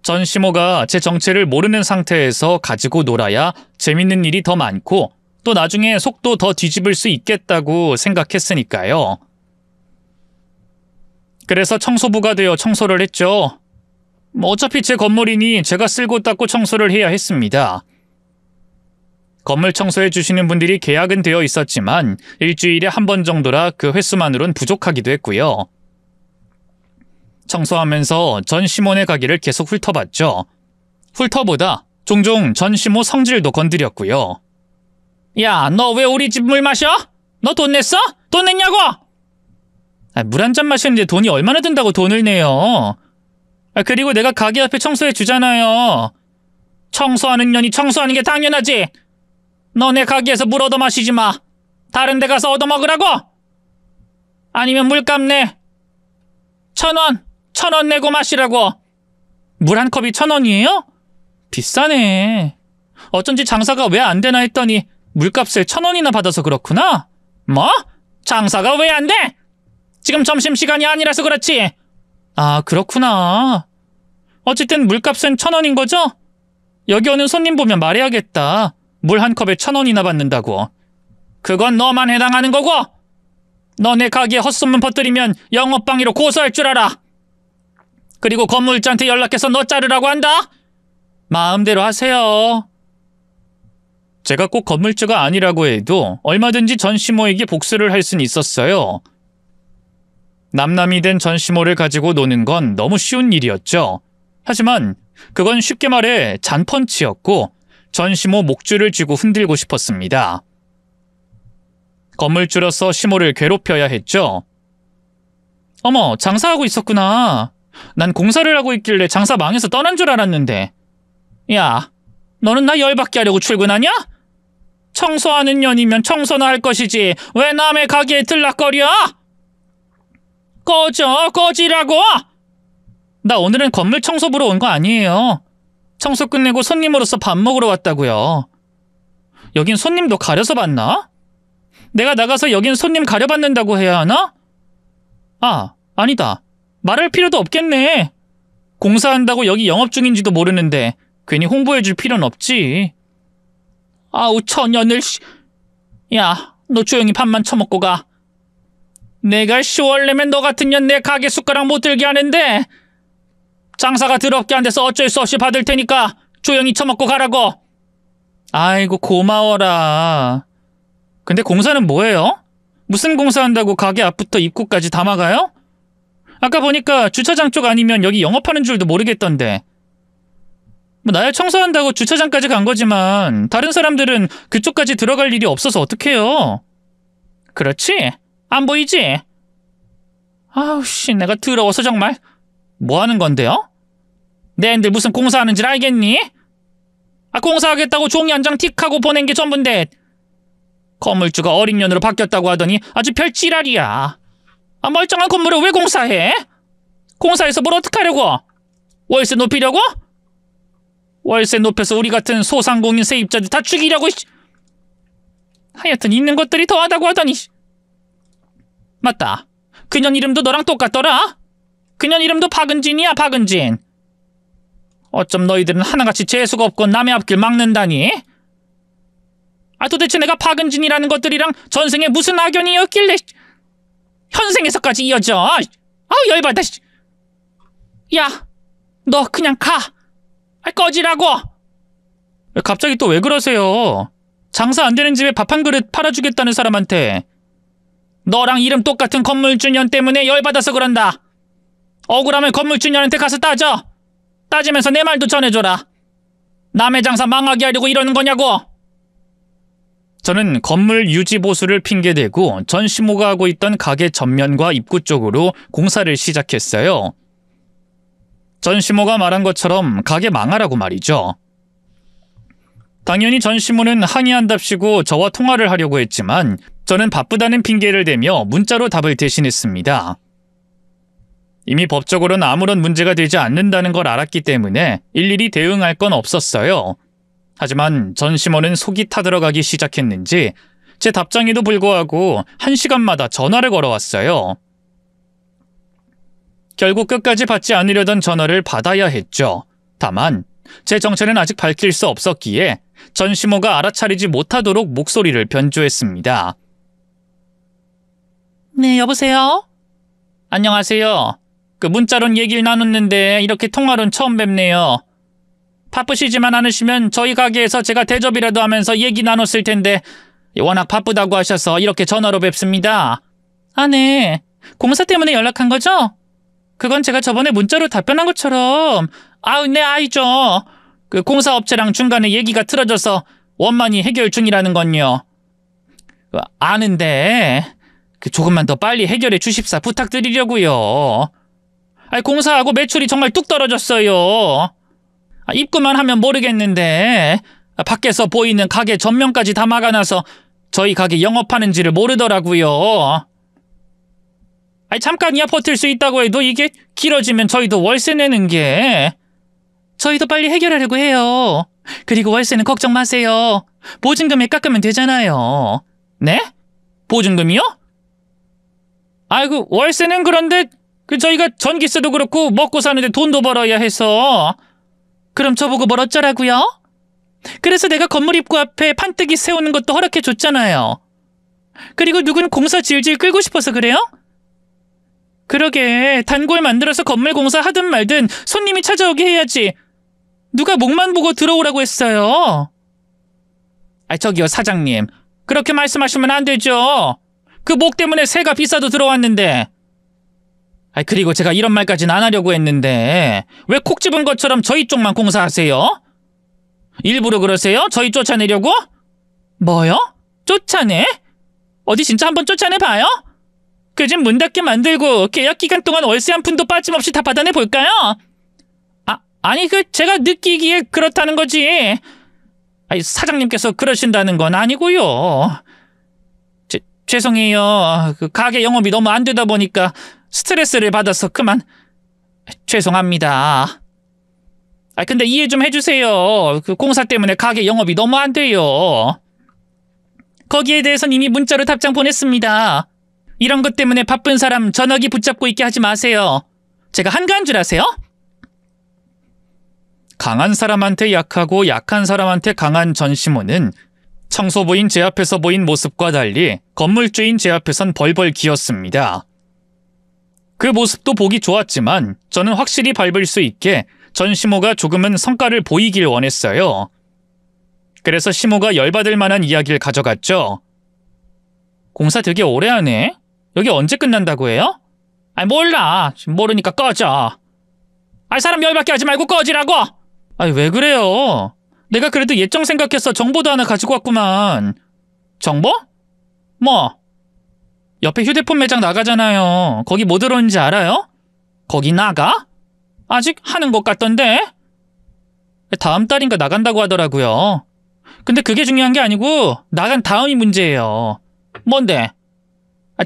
전 시모가 제 정체를 모르는 상태에서 가지고 놀아야 재밌는 일이 더 많고 또 나중에 속도 더 뒤집을 수 있겠다고 생각했으니까요. 그래서 청소부가 되어 청소를 했죠. 어차피 제 건물이니 제가 쓸고 닦고 청소를 해야 했습니다. 건물 청소해 주시는 분들이 계약은 되어 있었지만 일주일에 한 번 정도라 그 횟수만으론 부족하기도 했고요. 청소하면서 전 시몬의 가게를 계속 훑어봤죠. 훑어보다 종종 전 시모 성질도 건드렸고요. 야, 너 왜 우리 집 물 마셔? 너 돈 냈어? 돈 냈냐고? 물 한 잔 마시는데 돈이 얼마나 든다고 돈을 내요. 그리고 내가 가게 앞에 청소해 주잖아요. 청소하는 년이 청소하는 게 당연하지. 너네 가게에서 물 얻어 마시지 마. 다른 데 가서 얻어 먹으라고? 아니면 물값 내. 1,000원. 1,000원 내고 마시라고. 물 한 컵이 1,000원이에요? 비싸네. 어쩐지 장사가 왜 안 되나 했더니 물값을 1,000원이나 받아서 그렇구나. 뭐? 장사가 왜 안 돼? 지금 점심시간이 아니라서 그렇지. 그렇구나. 어쨌든 물값은 1,000원인 거죠? 여기 오는 손님 보면 말해야겠다. 물 한 컵에 1,000원이나 받는다고. 그건 너만 해당하는 거고. 너네 가게에 헛소문 퍼뜨리면 영업방해로 고소할 줄 알아. 그리고 건물주한테 연락해서 너 자르라고 한다. 마음대로 하세요. 제가 꼭 건물주가 아니라고 해도 얼마든지 전 시모에게 복수를 할 수는 있었어요. 남남이 된 전 시모를 가지고 노는 건 너무 쉬운 일이었죠. 하지만 그건 쉽게 말해 잔펀치였고 전 시모 목줄을 쥐고 흔들고 싶었습니다. 건물주로서 시모를 괴롭혀야 했죠. 어머, 장사하고 있었구나. 난 공사를 하고 있길래 장사 망해서 떠난 줄 알았는데. 야, 너는 나 열받게 하려고 출근하냐? 청소하는 년이면 청소나 할 것이지 왜 남의 가게에 들락거려? 꺼지라고! 나 오늘은 건물 청소 보러 온 거 아니에요. 청소 끝내고 손님으로서 밥 먹으러 왔다고요. 여긴 손님도 가려서 봤나? 내가 나가서 여긴 손님 가려받는다고 해야 하나? 아, 아니다. 말할 필요도 없겠네. 공사한다고 여기 영업 중인지도 모르는데 괜히 홍보해줄 필요는 없지. 아우, 천년을. 야, 너 조용히 밥만 처먹고 가. 내가 10월 내면 너 같은 년 내 가게 숟가락 못 들게 하는데 장사가 더럽게 안 돼서 어쩔 수 없이 받을 테니까 조용히 처먹고 가라고. 아이고, 고마워라. 근데 공사는 뭐예요? 무슨 공사한다고 가게 앞부터 입구까지 다 막아요? 아까 보니까 주차장 쪽 아니면 여기 영업하는 줄도 모르겠던데. 뭐 나야 청소한다고 주차장까지 간 거지만 다른 사람들은 그쪽까지 들어갈 일이 없어서 어떡해요? 그렇지? 안 보이지? 아우 씨, 내가 더러워서 정말. 뭐 하는 건데요? 내한들 무슨 공사하는 줄 알겠니? 아, 공사하겠다고 종이 한 장 틱하고 보낸 게 전부인데 건물주가 어린 년으로 바뀌었다고 하더니 아주 별 지랄이야. 아, 멀쩡한 건물을 왜 공사해? 공사해서 뭘 어떡하려고? 월세 높이려고? 월세 높여서 우리 같은 소상공인 세입자들 다 죽이려고. 하여튼 있는 것들이 더하다고 하더니. 맞다. 그년 이름도 너랑 똑같더라. 그년 이름도 박은진이야, 박은진. 어쩜 너희들은 하나같이 재수가 없고 남의 앞길 막는다니? 아, 도대체 내가 박은진이라는 것들이랑 전생에 무슨 악연이었길래 현생에서까지 이어져. 아우, 열받아. 야, 너 그냥 가. 아, 꺼지라고. 갑자기 또 왜 그러세요? 장사 안 되는 집에 밥 한 그릇 팔아주겠다는 사람한테 너랑 이름 똑같은 건물주년 때문에 열받아서 그런다. 억울하면 건물주년한테 가서 따져. 따지면서 내 말도 전해줘라. 남의 장사 망하게 하려고 이러는 거냐고. 저는 건물 유지 보수를 핑계대고 전시모가 하고 있던 가게 전면과 입구 쪽으로 공사를 시작했어요. 전시모가 말한 것처럼 가게 망하라고 말이죠. 당연히 전시모는 항의한답시고 저와 통화를 하려고 했지만 저는 바쁘다는 핑계를 대며 문자로 답을 대신했습니다. 이미 법적으로는 아무런 문제가 되지 않는다는 걸 알았기 때문에 일일이 대응할 건 없었어요. 하지만 전시모는 속이 타들어가기 시작했는지 제 답장에도 불구하고 1시간마다 전화를 걸어왔어요. 결국 끝까지 받지 않으려던 전화를 받아야 했죠. 다만 제 정체는 아직 밝힐 수 없었기에 전시모가 알아차리지 못하도록 목소리를 변조했습니다. 네, 여보세요? 안녕하세요. 문자론 얘기를 나눴는데 이렇게 통화론 처음 뵙네요. 바쁘시지만 않으시면 저희 가게에서 제가 대접이라도 하면서 얘기 나눴을 텐데 워낙 바쁘다고 하셔서 이렇게 전화로 뵙습니다. 아, 네. 공사 때문에 연락한 거죠? 그건 제가 저번에 문자로 답변한 것처럼. 아우, 네, 알죠. 공사업체랑 중간에 얘기가 틀어져서 원만히 해결 중이라는 건요. 아는데 조금만 더 빨리 해결해 주십사 부탁드리려고요. 공사하고 매출이 정말 뚝 떨어졌어요. 입구만 하면 모르겠는데 밖에서 보이는 가게 전면까지 다 막아놔서 저희 가게 영업하는지를 모르더라고요. 잠깐이야 버틸 수 있다고 해도 이게 길어지면 저희도 월세 내는 게. 저희도 빨리 해결하려고 해요. 그리고 월세는 걱정 마세요. 보증금에 깎으면 되잖아요. 네? 보증금이요? 아이고, 월세는 그런데 저희가 전기세도 그렇고 먹고 사는데 돈도 벌어야 해서. 그럼 저보고 뭘 어쩌라고요? 그래서 내가 건물 입구 앞에 판때기 세우는 것도 허락해 줬잖아요. 그리고 누군 공사 질질 끌고 싶어서 그래요? 그러게, 단골 만들어서 건물 공사 하든 말든 손님이 찾아오게 해야지. 누가 목만 보고 들어오라고 했어요. 저기요, 사장님. 그렇게 말씀하시면 안 되죠. 그 목 때문에 새가 비싸도 들어왔는데. 그리고 제가 이런 말까지는 안 하려고 했는데 왜 콕 집은 것처럼 저희 쪽만 공사하세요? 일부러 그러세요? 저희 쫓아내려고? 뭐요? 쫓아내? 어디 진짜 한번 쫓아내봐요? 그 집 문 닫게 만들고 계약 기간 동안 월세 한 푼도 빠짐없이 다 받아내 볼까요? 아니 제가 느끼기에 그렇다는 거지. 사장님께서 그러신다는 건 아니고요. 죄송해요. 가게 영업이 너무 안 되다 보니까 스트레스를 받아서 그만. 죄송합니다. 근데 이해 좀 해주세요. 공사 때문에 가게 영업이 너무 안 돼요. 거기에 대해선 이미 문자로 답장 보냈습니다. 이런 것 때문에 바쁜 사람 전화기 붙잡고 있게 하지 마세요. 제가 한가한 줄 아세요? 강한 사람한테 약하고 약한 사람한테 강한 전시모는 청소부인 제 앞에서 보인 모습과 달리 건물주인 제 앞에선 벌벌 기었습니다. 그 모습도 보기 좋았지만 저는 확실히 밟을 수 있게 전시모가 조금은 성과를 보이길 원했어요. 그래서 시모가 열받을 만한 이야기를 가져갔죠. 공사 되게 오래 하네. 여기 언제 끝난다고 해요? 몰라. 모르니까 꺼져. 사람 열받게 하지 말고 꺼지라고. 왜 그래요? 내가 그래도 예정 생각해서 정보도 하나 가지고 왔구만. 정보? 뭐? 옆에 휴대폰 매장 나가잖아요. 거기 뭐 들어오는지 알아요? 거기 나가? 아직 하는 것 같던데? 다음 달인가 나간다고 하더라고요. 근데 그게 중요한 게 아니고 나간 다음이 문제예요. 뭔데?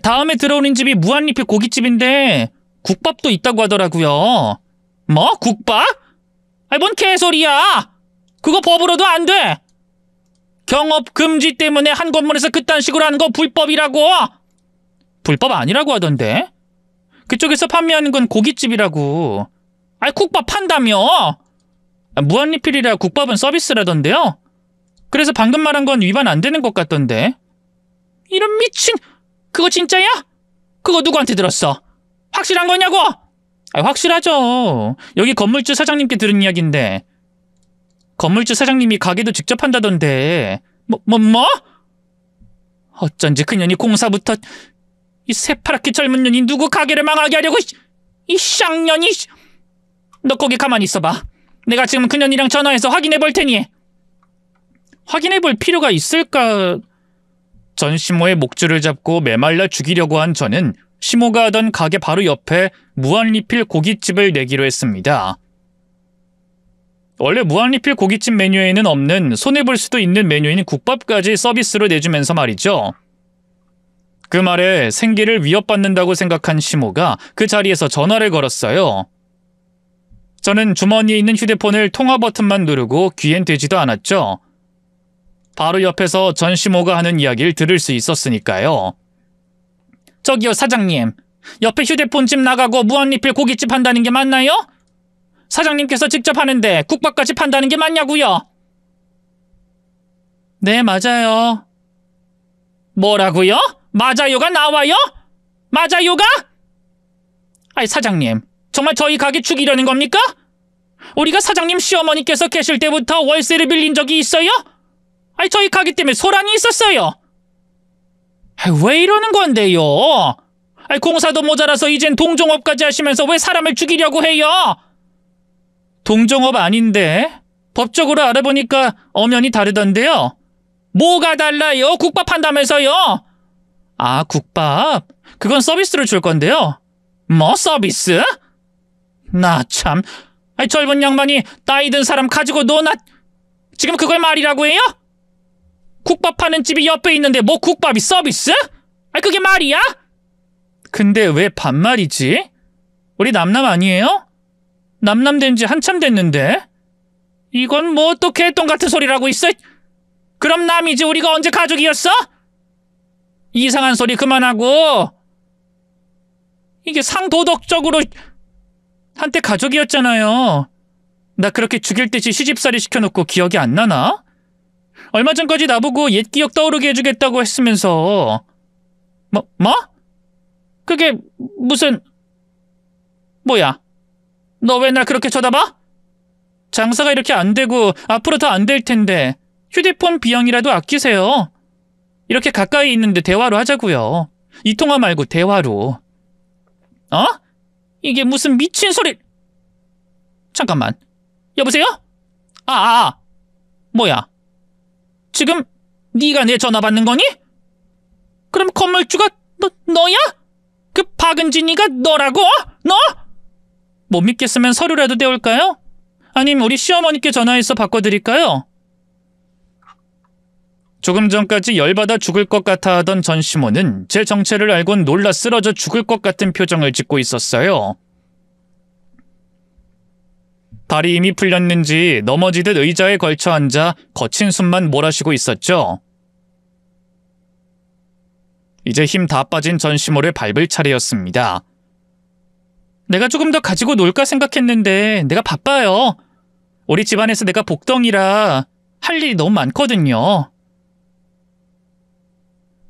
다음에 들어오는 집이 무한리필 고깃집인데 국밥도 있다고 하더라고요. 뭐? 국밥? 뭔 개소리야! 그거 법으로도 안 돼! 경업 금지 때문에 한 건물에서 그딴 식으로 하는 거 불법이라고! 불법 아니라고 하던데? 그쪽에서 판매하는 건 고깃집이라고. 국밥 판다며! 무한리필이라 국밥은 서비스라던데요? 그래서 방금 말한 건 위반 안 되는 것 같던데? 이런 미친! 그거 진짜야? 그거 누구한테 들었어? 확실한 거냐고? 확실하죠. 여기 건물주 사장님께 들은 이야기인데. 건물주 사장님이 가게도 직접 한다던데. 뭐? 어쩐지 그년이 공사부터 이 새파랗게 젊은 년이 누구 가게를 망하게 하려고. 이 쌍년이. 너 거기 가만히 있어봐. 내가 지금 그년이랑 전화해서 확인해 볼 테니. 확인해 볼 필요가 있을까? 전시모의 목줄을 잡고 메말라 죽이려고 한 저는 시모가 하던 가게 바로 옆에 무한리필 고깃집을 내기로 했습니다. 원래 무한리필 고깃집 메뉴에는 없는 손해볼 수도 있는 메뉴인 국밥까지 서비스로 내주면서 말이죠. 그 말에 생계를 위협받는다고 생각한 시모가 그 자리에서 전화를 걸었어요. 저는 주머니에 있는 휴대폰을 통화 버튼만 누르고 귀엔 되지도 않았죠. 바로 옆에서 전시모가 하는 이야기를 들을 수 있었으니까요. 저기요 사장님, 옆에 휴대폰집 나가고 무한리필 고깃집 한다는 게 맞나요? 사장님께서 직접 하는데 국밥까지 판다는 게 맞냐고요? 네, 맞아요. 뭐라고요? 맞아요가 나와요? 맞아요가? 사장님, 정말 저희 가게 죽이려는 겁니까? 우리가 사장님 시어머니께서 계실 때부터 월세를 빌린 적이 있어요? 저희 가게 때문에 소란이 있었어요. 왜 이러는 건데요? 공사도 모자라서 이젠 동종업까지 하시면서 왜 사람을 죽이려고 해요? 동종업 아닌데? 법적으로 알아보니까 엄연히 다르던데요. 뭐가 달라요? 국밥 한다면서요? 국밥? 그건 서비스로 줄 건데요. 뭐 서비스? 나 참, 젊은 양반이 나이 든 사람 가지고 노나. 지금 그걸 말이라고 해요? 국밥 파는 집이 옆에 있는데 뭐 국밥이 서비스? 그게 말이야? 근데 왜 반말이지? 우리 남남 아니에요? 남남 된 지 한참 됐는데? 이건 뭐 또 개똥 같은 소리라고 있어? 그럼 남이지 우리가 언제 가족이었어? 이상한 소리 그만하고. 이게 상도덕적으로 한때 가족이었잖아요. 나 그렇게 죽일 듯이 시집살이 시켜놓고 기억이 안 나나? 얼마 전까지 나보고 옛 기억 떠오르게 해주겠다고 했으면서. 뭐? 그게 무슨. 뭐야? 너 왜 날 그렇게 쳐다봐? 장사가 이렇게 안 되고 앞으로 더 안 될 텐데 휴대폰 비용이라도 아끼세요. 이렇게 가까이 있는데 대화로 하자고요. 이 통화 말고 대화로. 이게 무슨 미친 소리. 잠깐만. 여보세요? 뭐야? 지금 네가 내 전화 받는 거니? 그럼 건물주가 너야? 그 박은진이가 너라고? 너? 못 믿겠으면 서류라도 떼올까요? 아니면 우리 시어머니께 전화해서 바꿔드릴까요? 조금 전까지 열받아 죽을 것 같아 하던 전시모는 제 정체를 알곤 놀라 쓰러져 죽을 것 같은 표정을 짓고 있었어요. 발이 이미 풀렸는지 넘어지듯 의자에 걸쳐 앉아 거친 숨만 몰아쉬고 있었죠. 이제 힘 다 빠진 전시모를 밟을 차례였습니다. 내가 조금 더 가지고 놀까 생각했는데 내가 바빠요. 우리 집안에서 내가 복덩이라 할 일이 너무 많거든요.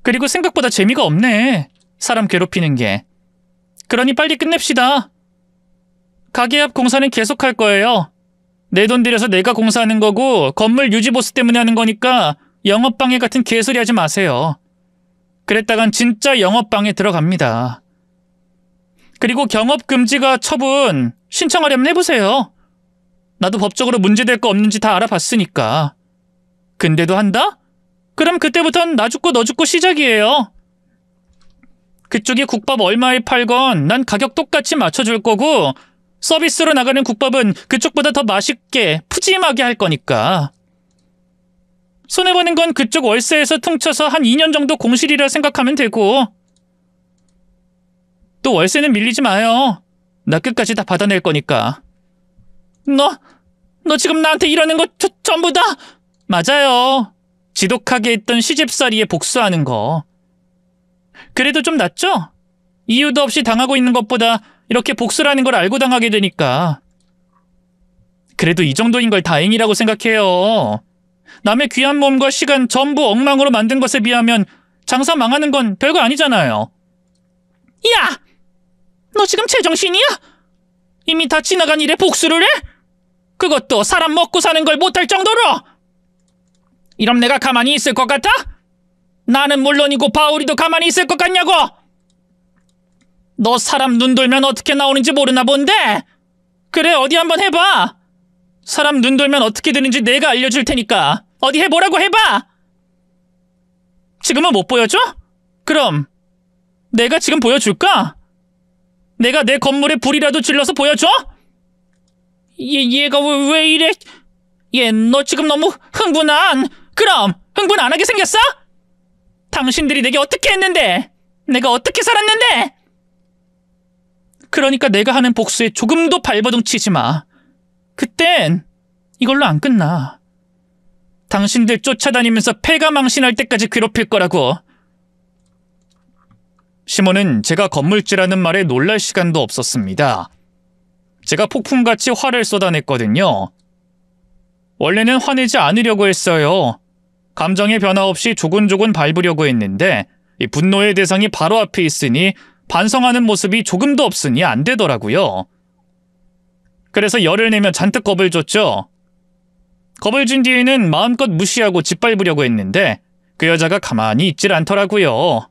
그리고 생각보다 재미가 없네. 사람 괴롭히는 게. 그러니 빨리 끝냅시다. 가게 앞 공사는 계속할 거예요. 내 돈 들여서 내가 공사하는 거고 건물 유지 보수 때문에 하는 거니까 영업방해 같은 개소리 하지 마세요. 그랬다간 진짜 영업방해 들어갑니다. 그리고 경업금지가 처분 신청하려면 해보세요. 나도 법적으로 문제될 거 없는지 다 알아봤으니까. 근데도 한다? 그럼 그때부턴 나 죽고 너 죽고 시작이에요. 그쪽이 국밥 얼마에 팔건 난 가격 똑같이 맞춰줄 거고 서비스로 나가는 국밥은 그쪽보다 더 맛있게 푸짐하게 할 거니까. 손해보는 건 그쪽 월세에서 퉁쳐서 한 2년 정도 공실이라 생각하면 되고. 또 월세는 밀리지 마요. 나 끝까지 다 받아낼 거니까. 너 지금 나한테 이러는 거 전부 다? 맞아요. 지독하게 했던 시집살이에 복수하는 거. 그래도 좀 낫죠? 이유도 없이 당하고 있는 것보다 이렇게 복수라는 걸 알고 당하게 되니까. 그래도 이 정도인 걸 다행이라고 생각해요. 남의 귀한 몸과 시간 전부 엉망으로 만든 것에 비하면 장사 망하는 건 별거 아니잖아요. 야! 너 지금 제정신이야? 이미 다 지나간 일에 복수를 해? 그것도 사람 먹고 사는 걸 못할 정도로? 이럼 내가 가만히 있을 것 같아? 나는 물론이고 바울이도 가만히 있을 것 같냐고? 너 사람 눈 돌면 어떻게 나오는지 모르나 본데? 그래, 어디 한번 해봐. 사람 눈 돌면 어떻게 되는지 내가 알려줄 테니까 어디 해보라고 해봐. 지금은 못 보여줘? 그럼 내가 지금 보여줄까? 내가 내 건물에 불이라도 질러서 보여줘? 얘가 왜 이래? 얘 너 지금 너무 그럼 흥분 안 하게 생겼어? 당신들이 내게 어떻게 했는데? 내가 어떻게 살았는데? 그러니까 내가 하는 복수에 조금도 발버둥 치지 마. 그땐 이걸로 안 끝나. 당신들 쫓아다니면서 폐가 망신할 때까지 괴롭힐 거라고. 시몬은 제가 건물주라는 말에 놀랄 시간도 없었습니다. 제가 폭풍같이 화를 쏟아냈거든요. 원래는 화내지 않으려고 했어요. 감정의 변화 없이 조곤조곤 밟으려고 했는데 이 분노의 대상이 바로 앞에 있으니 반성하는 모습이 조금도 없으니 안 되더라고요. 그래서 열을 내며 잔뜩 겁을 줬죠. 겁을 준 뒤에는 마음껏 무시하고 짓밟으려고 했는데 그 여자가 가만히 있질 않더라고요.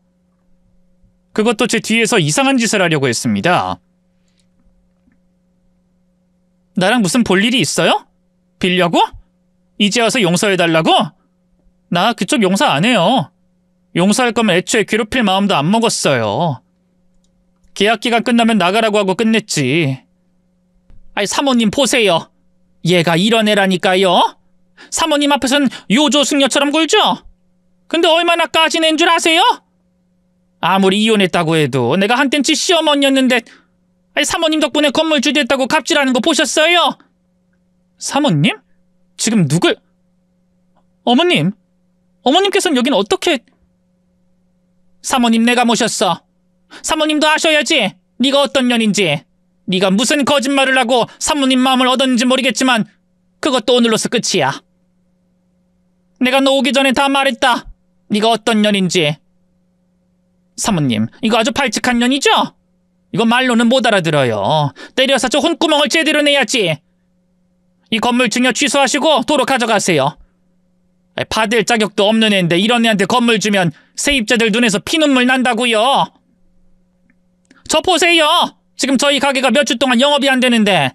그것도 제 뒤에서 이상한 짓을 하려고 했습니다. 나랑 무슨 볼 일이 있어요? 빌려고? 이제 와서 용서해달라고? 나 그쪽 용서 안 해요. 용서할 거면 애초에 괴롭힐 마음도 안 먹었어요. 계약 기간 끝나면 나가라고 하고 끝냈지. 아이, 사모님 보세요. 얘가 이런 애라니까요. 사모님 앞에선 요조숙녀처럼 굴죠? 근데 얼마나 까진 애인 줄 아세요? 아무리 이혼했다고 해도 내가 한땐 지 시어머니였는데 사모님 덕분에 건물주 됐다고 갑질하는 거 보셨어요? 사모님? 지금 누굴? 어머님? 어머님께서는 여긴 어떻게... 사모님 내가 모셨어. 사모님도 아셔야지. 네가 어떤 년인지. 네가 무슨 거짓말을 하고 사모님 마음을 얻었는지 모르겠지만 그것도 오늘로서 끝이야. 내가 너 오기 전에 다 말했다. 네가 어떤 년인지. 사모님, 이거 아주 발칙한 년이죠? 이거 말로는 못 알아들어요. 때려서 저 혼구멍을 제대로 내야지. 이 건물 증여 취소하시고 도로 가져가세요. 받을 자격도 없는 애인데 이런 애한테 건물 주면 세입자들 눈에서 피눈물 난다고요. 저 보세요. 지금 저희 가게가 몇 주 동안 영업이 안 되는데.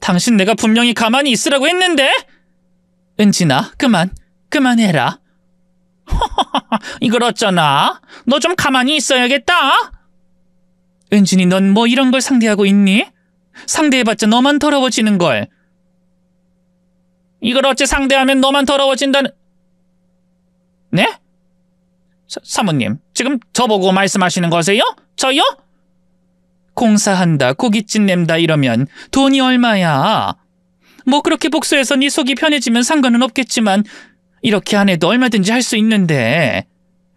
당신 내가 분명히 가만히 있으라고 했는데? 은진아, 그만해라. 이걸 어쩌나? 너 좀 가만히 있어야겠다. 은진이 넌 뭐 이런 걸 상대하고 있니? 상대해봤자 너만 더러워지는걸. 이걸 어째 상대하면 너만 더러워진다는... 네? 사모님, 지금 저보고 말씀하시는 거세요? 저요? 공사한다, 고깃집 낸다 이러면 돈이 얼마야? 뭐 그렇게 복수해서 네 속이 편해지면 상관은 없겠지만 이렇게 안 해도 얼마든지 할 수 있는데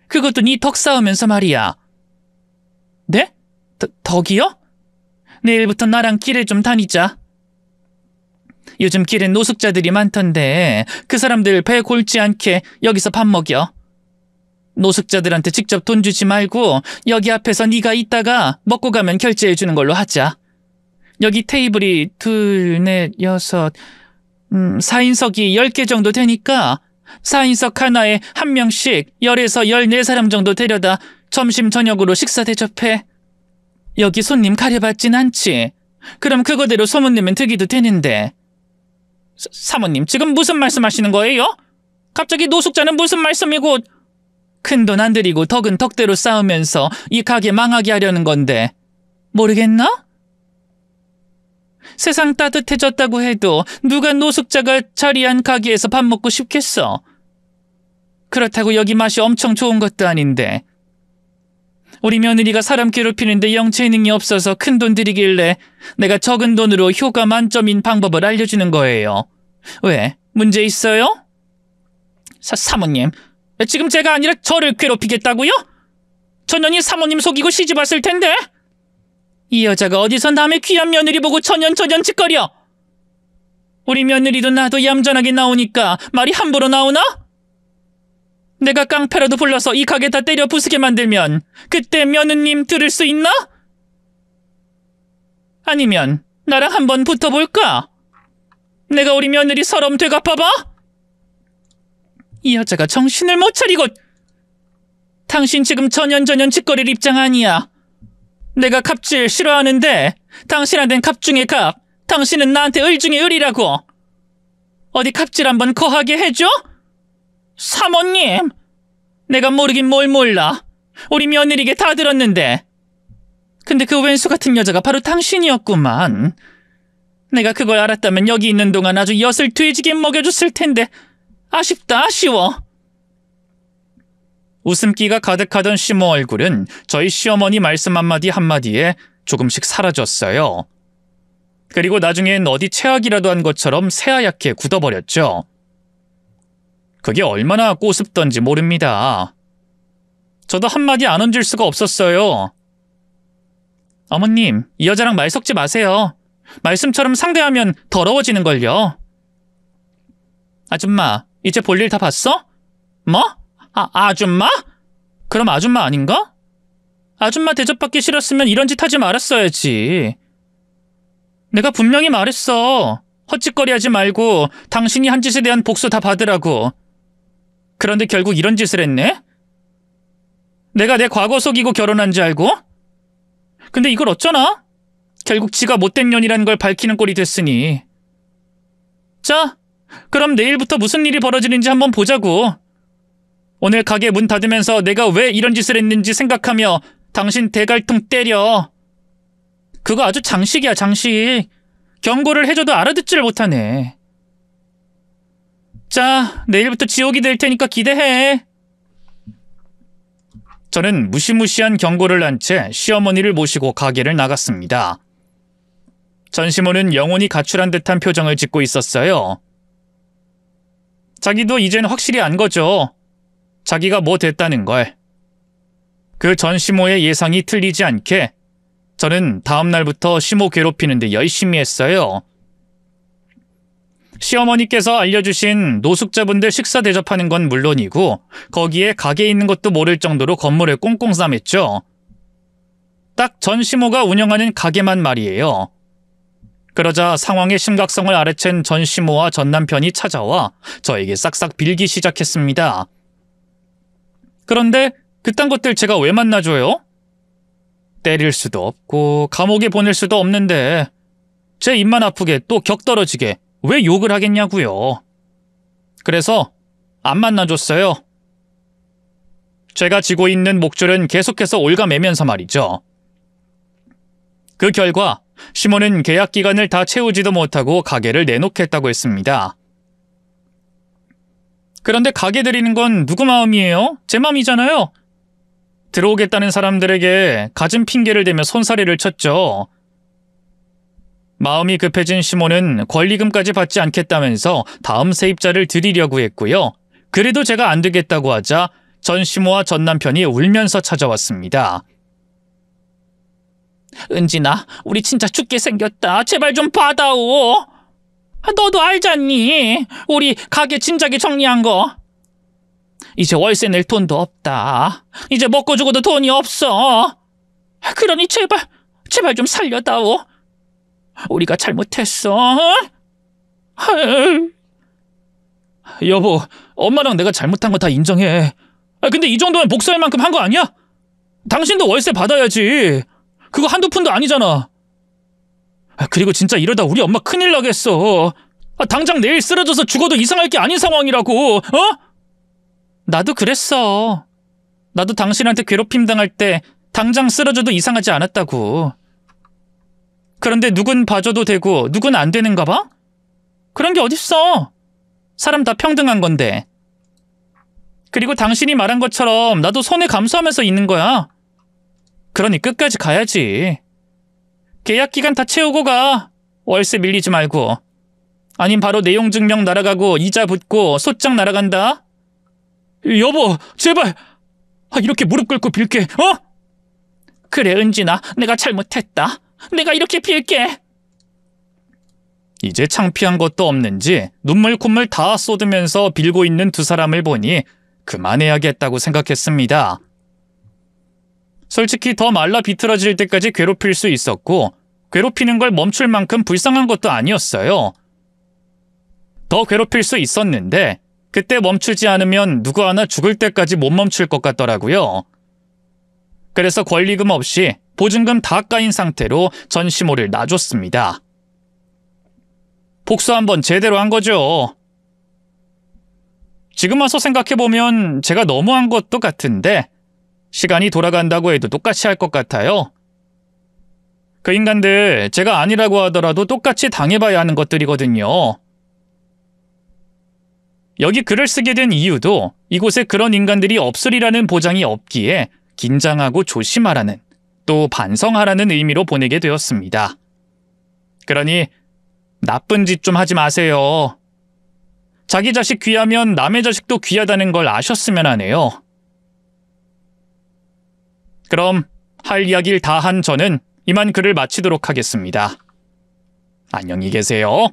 그것도 네 덕 쌓으면서 말이야. 네? 덕이요? 내일부터 나랑 길에 좀 다니자. 요즘 길엔 노숙자들이 많던데 그 사람들 배 골지 않게 여기서 밥 먹여. 노숙자들한테 직접 돈 주지 말고 여기 앞에서 네가 있다가 먹고 가면 결제해 주는 걸로 하자. 여기 테이블이 2, 4, 6, 4인석이 10개 정도 되니까 4인석 하나에 한 명씩 10에서 14사람 정도 데려다 점심 저녁으로 식사 대접해. 여기 손님 가려받진 않지. 그럼 그거대로 소문내면 되기도 되는데. 사모님, 지금 무슨 말씀하시는 거예요? 갑자기 노숙자는 무슨 말씀이고. 큰돈 안 들이고 덕은 덕대로 쌓으면서 이 가게 망하게 하려는 건데 모르겠나? 세상 따뜻해졌다고 해도 누가 노숙자가 자리한 가게에서 밥 먹고 싶겠어? 그렇다고 여기 맛이 엄청 좋은 것도 아닌데. 우리 며느리가 사람 괴롭히는데 영 재능이 없어서 큰돈 들이길래 내가 적은 돈으로 효과 만점인 방법을 알려주는 거예요. 왜? 문제 있어요? 사모님, 지금 제가 아니라 저를 괴롭히겠다고요? 천연이 사모님 속이고 시집 왔을 텐데. 이 여자가 어디서 남의 귀한 며느리 보고 천연 짓거려. 우리 며느리도 나도 얌전하게 나오니까 말이 함부로 나오나? 내가 깡패라도 불러서 이 가게 다 때려 부수게 만들면 그때 며느님 들을 수 있나? 아니면 나랑 한번 붙어볼까? 내가 우리 며느리 서러움 되갚아봐? 이 여자가 정신을 못 차리고. 당신 지금 전연 짓거릴 입장 아니야. 내가 갑질 싫어하는데 당신한텐 갑 중에 갑, 당신은 나한테 을 중에 을이라고. 어디 갑질 한번 거하게 해줘? 사모님, 내가 모르긴 뭘 몰라. 우리 며느리게 다 들었는데. 근데 그 왼수 같은 여자가 바로 당신이었구만. 내가 그걸 알았다면 여기 있는 동안 아주 엿을 뒤지게 먹여줬을 텐데. 아쉽다, 아쉬워. 웃음기가 가득하던 시모 얼굴은 저희 시어머니 말씀 한마디에 조금씩 사라졌어요. 그리고 나중엔 어디 체악이라도 한 것처럼 새하얗게 굳어버렸죠. 그게 얼마나 꼬습던지 모릅니다. 저도 한마디 안 얹을 수가 없었어요. 어머님, 이 여자랑 말 섞지 마세요. 말씀처럼 상대하면 더러워지는걸요. 아줌마, 이제 볼일 다 봤어? 뭐? 아줌마? 그럼 아줌마 아닌가? 아줌마 대접받기 싫었으면 이런 짓 하지 말았어야지. 내가 분명히 말했어. 헛짓거리 하지 말고 당신이 한 짓에 대한 복수 다 받으라고. 그런데 결국 이런 짓을 했네? 내가 내 과거 속이고 결혼한 줄 알고? 근데 이걸 어쩌나? 결국 지가 못된 년이라는 걸 밝히는 꼴이 됐으니. 자, 그럼 내일부터 무슨 일이 벌어지는지 한번 보자고. 오늘 가게 문 닫으면서 내가 왜 이런 짓을 했는지 생각하며 당신 대갈통 때려. 그거 아주 장식이야, 장식. 경고를 해줘도 알아듣지를 못하네. 자, 내일부터 지옥이 될 테니까 기대해. 저는 무시무시한 경고를 한 채 시어머니를 모시고 가게를 나갔습니다. 전시모는 영혼이 가출한 듯한 표정을 짓고 있었어요. 자기도 이젠 확실히 안 거죠. 자기가 뭐 됐다는 걸. 그 전시모의 예상이 틀리지 않게 저는 다음 날부터 시모 괴롭히는데 열심히 했어요. 시어머니께서 알려주신 노숙자분들 식사 대접하는 건 물론이고 거기에 가게 있는 것도 모를 정도로 건물을 꽁꽁 싸맸죠. 딱 전시모가 운영하는 가게만 말이에요. 그러자 상황의 심각성을 알아챈 전시모와 전남편이 찾아와 저에게 싹싹 빌기 시작했습니다. 그런데 그딴 것들 제가 왜 만나줘요? 때릴 수도 없고 감옥에 보낼 수도 없는데 제 입만 아프게 또 격 떨어지게 왜 욕을 하겠냐고요. 그래서 안 만나줬어요. 제가 지고 있는 목줄은 계속해서 올가매면서 말이죠. 그 결과 시모는 계약 기간을 다 채우지도 못하고 가게를 내놓겠다고 했습니다. 그런데 가게 들이는 건 누구 마음이에요? 제 마음이잖아요. 들어오겠다는 사람들에게 갖은 핑계를 대며 손사래를 쳤죠. 마음이 급해진 시모는 권리금까지 받지 않겠다면서 다음 세입자를 들이려고 했고요. 그래도 제가 안 되겠다고 하자 전시모와 전 남편이 울면서 찾아왔습니다. 은진아, 우리 진짜 죽게 생겼다. 제발 좀 받아오. 너도 알잖니? 우리 가게 진작에 정리한 거. 이제 월세 낼 돈도 없다. 이제 먹고 죽어도 돈이 없어. 그러니 제발 좀 살려다오. 우리가 잘못했어. 여보, 엄마랑 내가 잘못한 거 다 인정해. 근데 이 정도면 복수할 만큼 한 거 아니야? 당신도 월세 받아야지. 그거 한두 푼도 아니잖아. 그리고 진짜 이러다 우리 엄마 큰일 나겠어. 당장 내일 쓰러져서 죽어도 이상할 게 아닌 상황이라고. 나도 그랬어. 나도 당신한테 괴롭힘 당할 때 당장 쓰러져도 이상하지 않았다고. 그런데 누군 봐줘도 되고 누군 안 되는가 봐? 그런 게 어딨어. 사람 다 평등한 건데. 그리고 당신이 말한 것처럼 나도 손해 감수하면서 있는 거야. 그러니 끝까지 가야지. 계약 기간 다 채우고 가. 월세 밀리지 말고. 아님 바로 내용 증명 날아가고 이자 붙고 소장 날아간다. 여보, 제발. 이렇게 무릎 꿇고 빌게. 그래, 은진아, 내가 잘못했다. 내가 이렇게 빌게. 이제 창피한 것도 없는지 눈물 콧물 다 쏟으면서 빌고 있는 두 사람을 보니 그만해야겠다고 생각했습니다. 솔직히 더 말라 비틀어질 때까지 괴롭힐 수 있었고 괴롭히는 걸 멈출 만큼 불쌍한 것도 아니었어요. 더 괴롭힐 수 있었는데 그때 멈추지 않으면 누구 하나 죽을 때까지 못 멈출 것 같더라고요. 그래서 권리금 없이 보증금 다 까인 상태로 전시모를 놔줬습니다. 복수 한번 제대로 한 거죠. 지금 와서 생각해보면 제가 너무한 것도 같은데 시간이 돌아간다고 해도 똑같이 할 것 같아요. 그 인간들 제가 아니라고 하더라도 똑같이 당해봐야 하는 것들이거든요. 여기 글을 쓰게 된 이유도 이곳에 그런 인간들이 없으리라는 보장이 없기에 긴장하고 조심하라는, 또 반성하라는 의미로 보내게 되었습니다. 그러니 나쁜 짓 좀 하지 마세요. 자기 자식 귀하면 남의 자식도 귀하다는 걸 아셨으면 하네요. 그럼 할 이야기를 다 한 저는 이만 글을 마치도록 하겠습니다. 안녕히 계세요.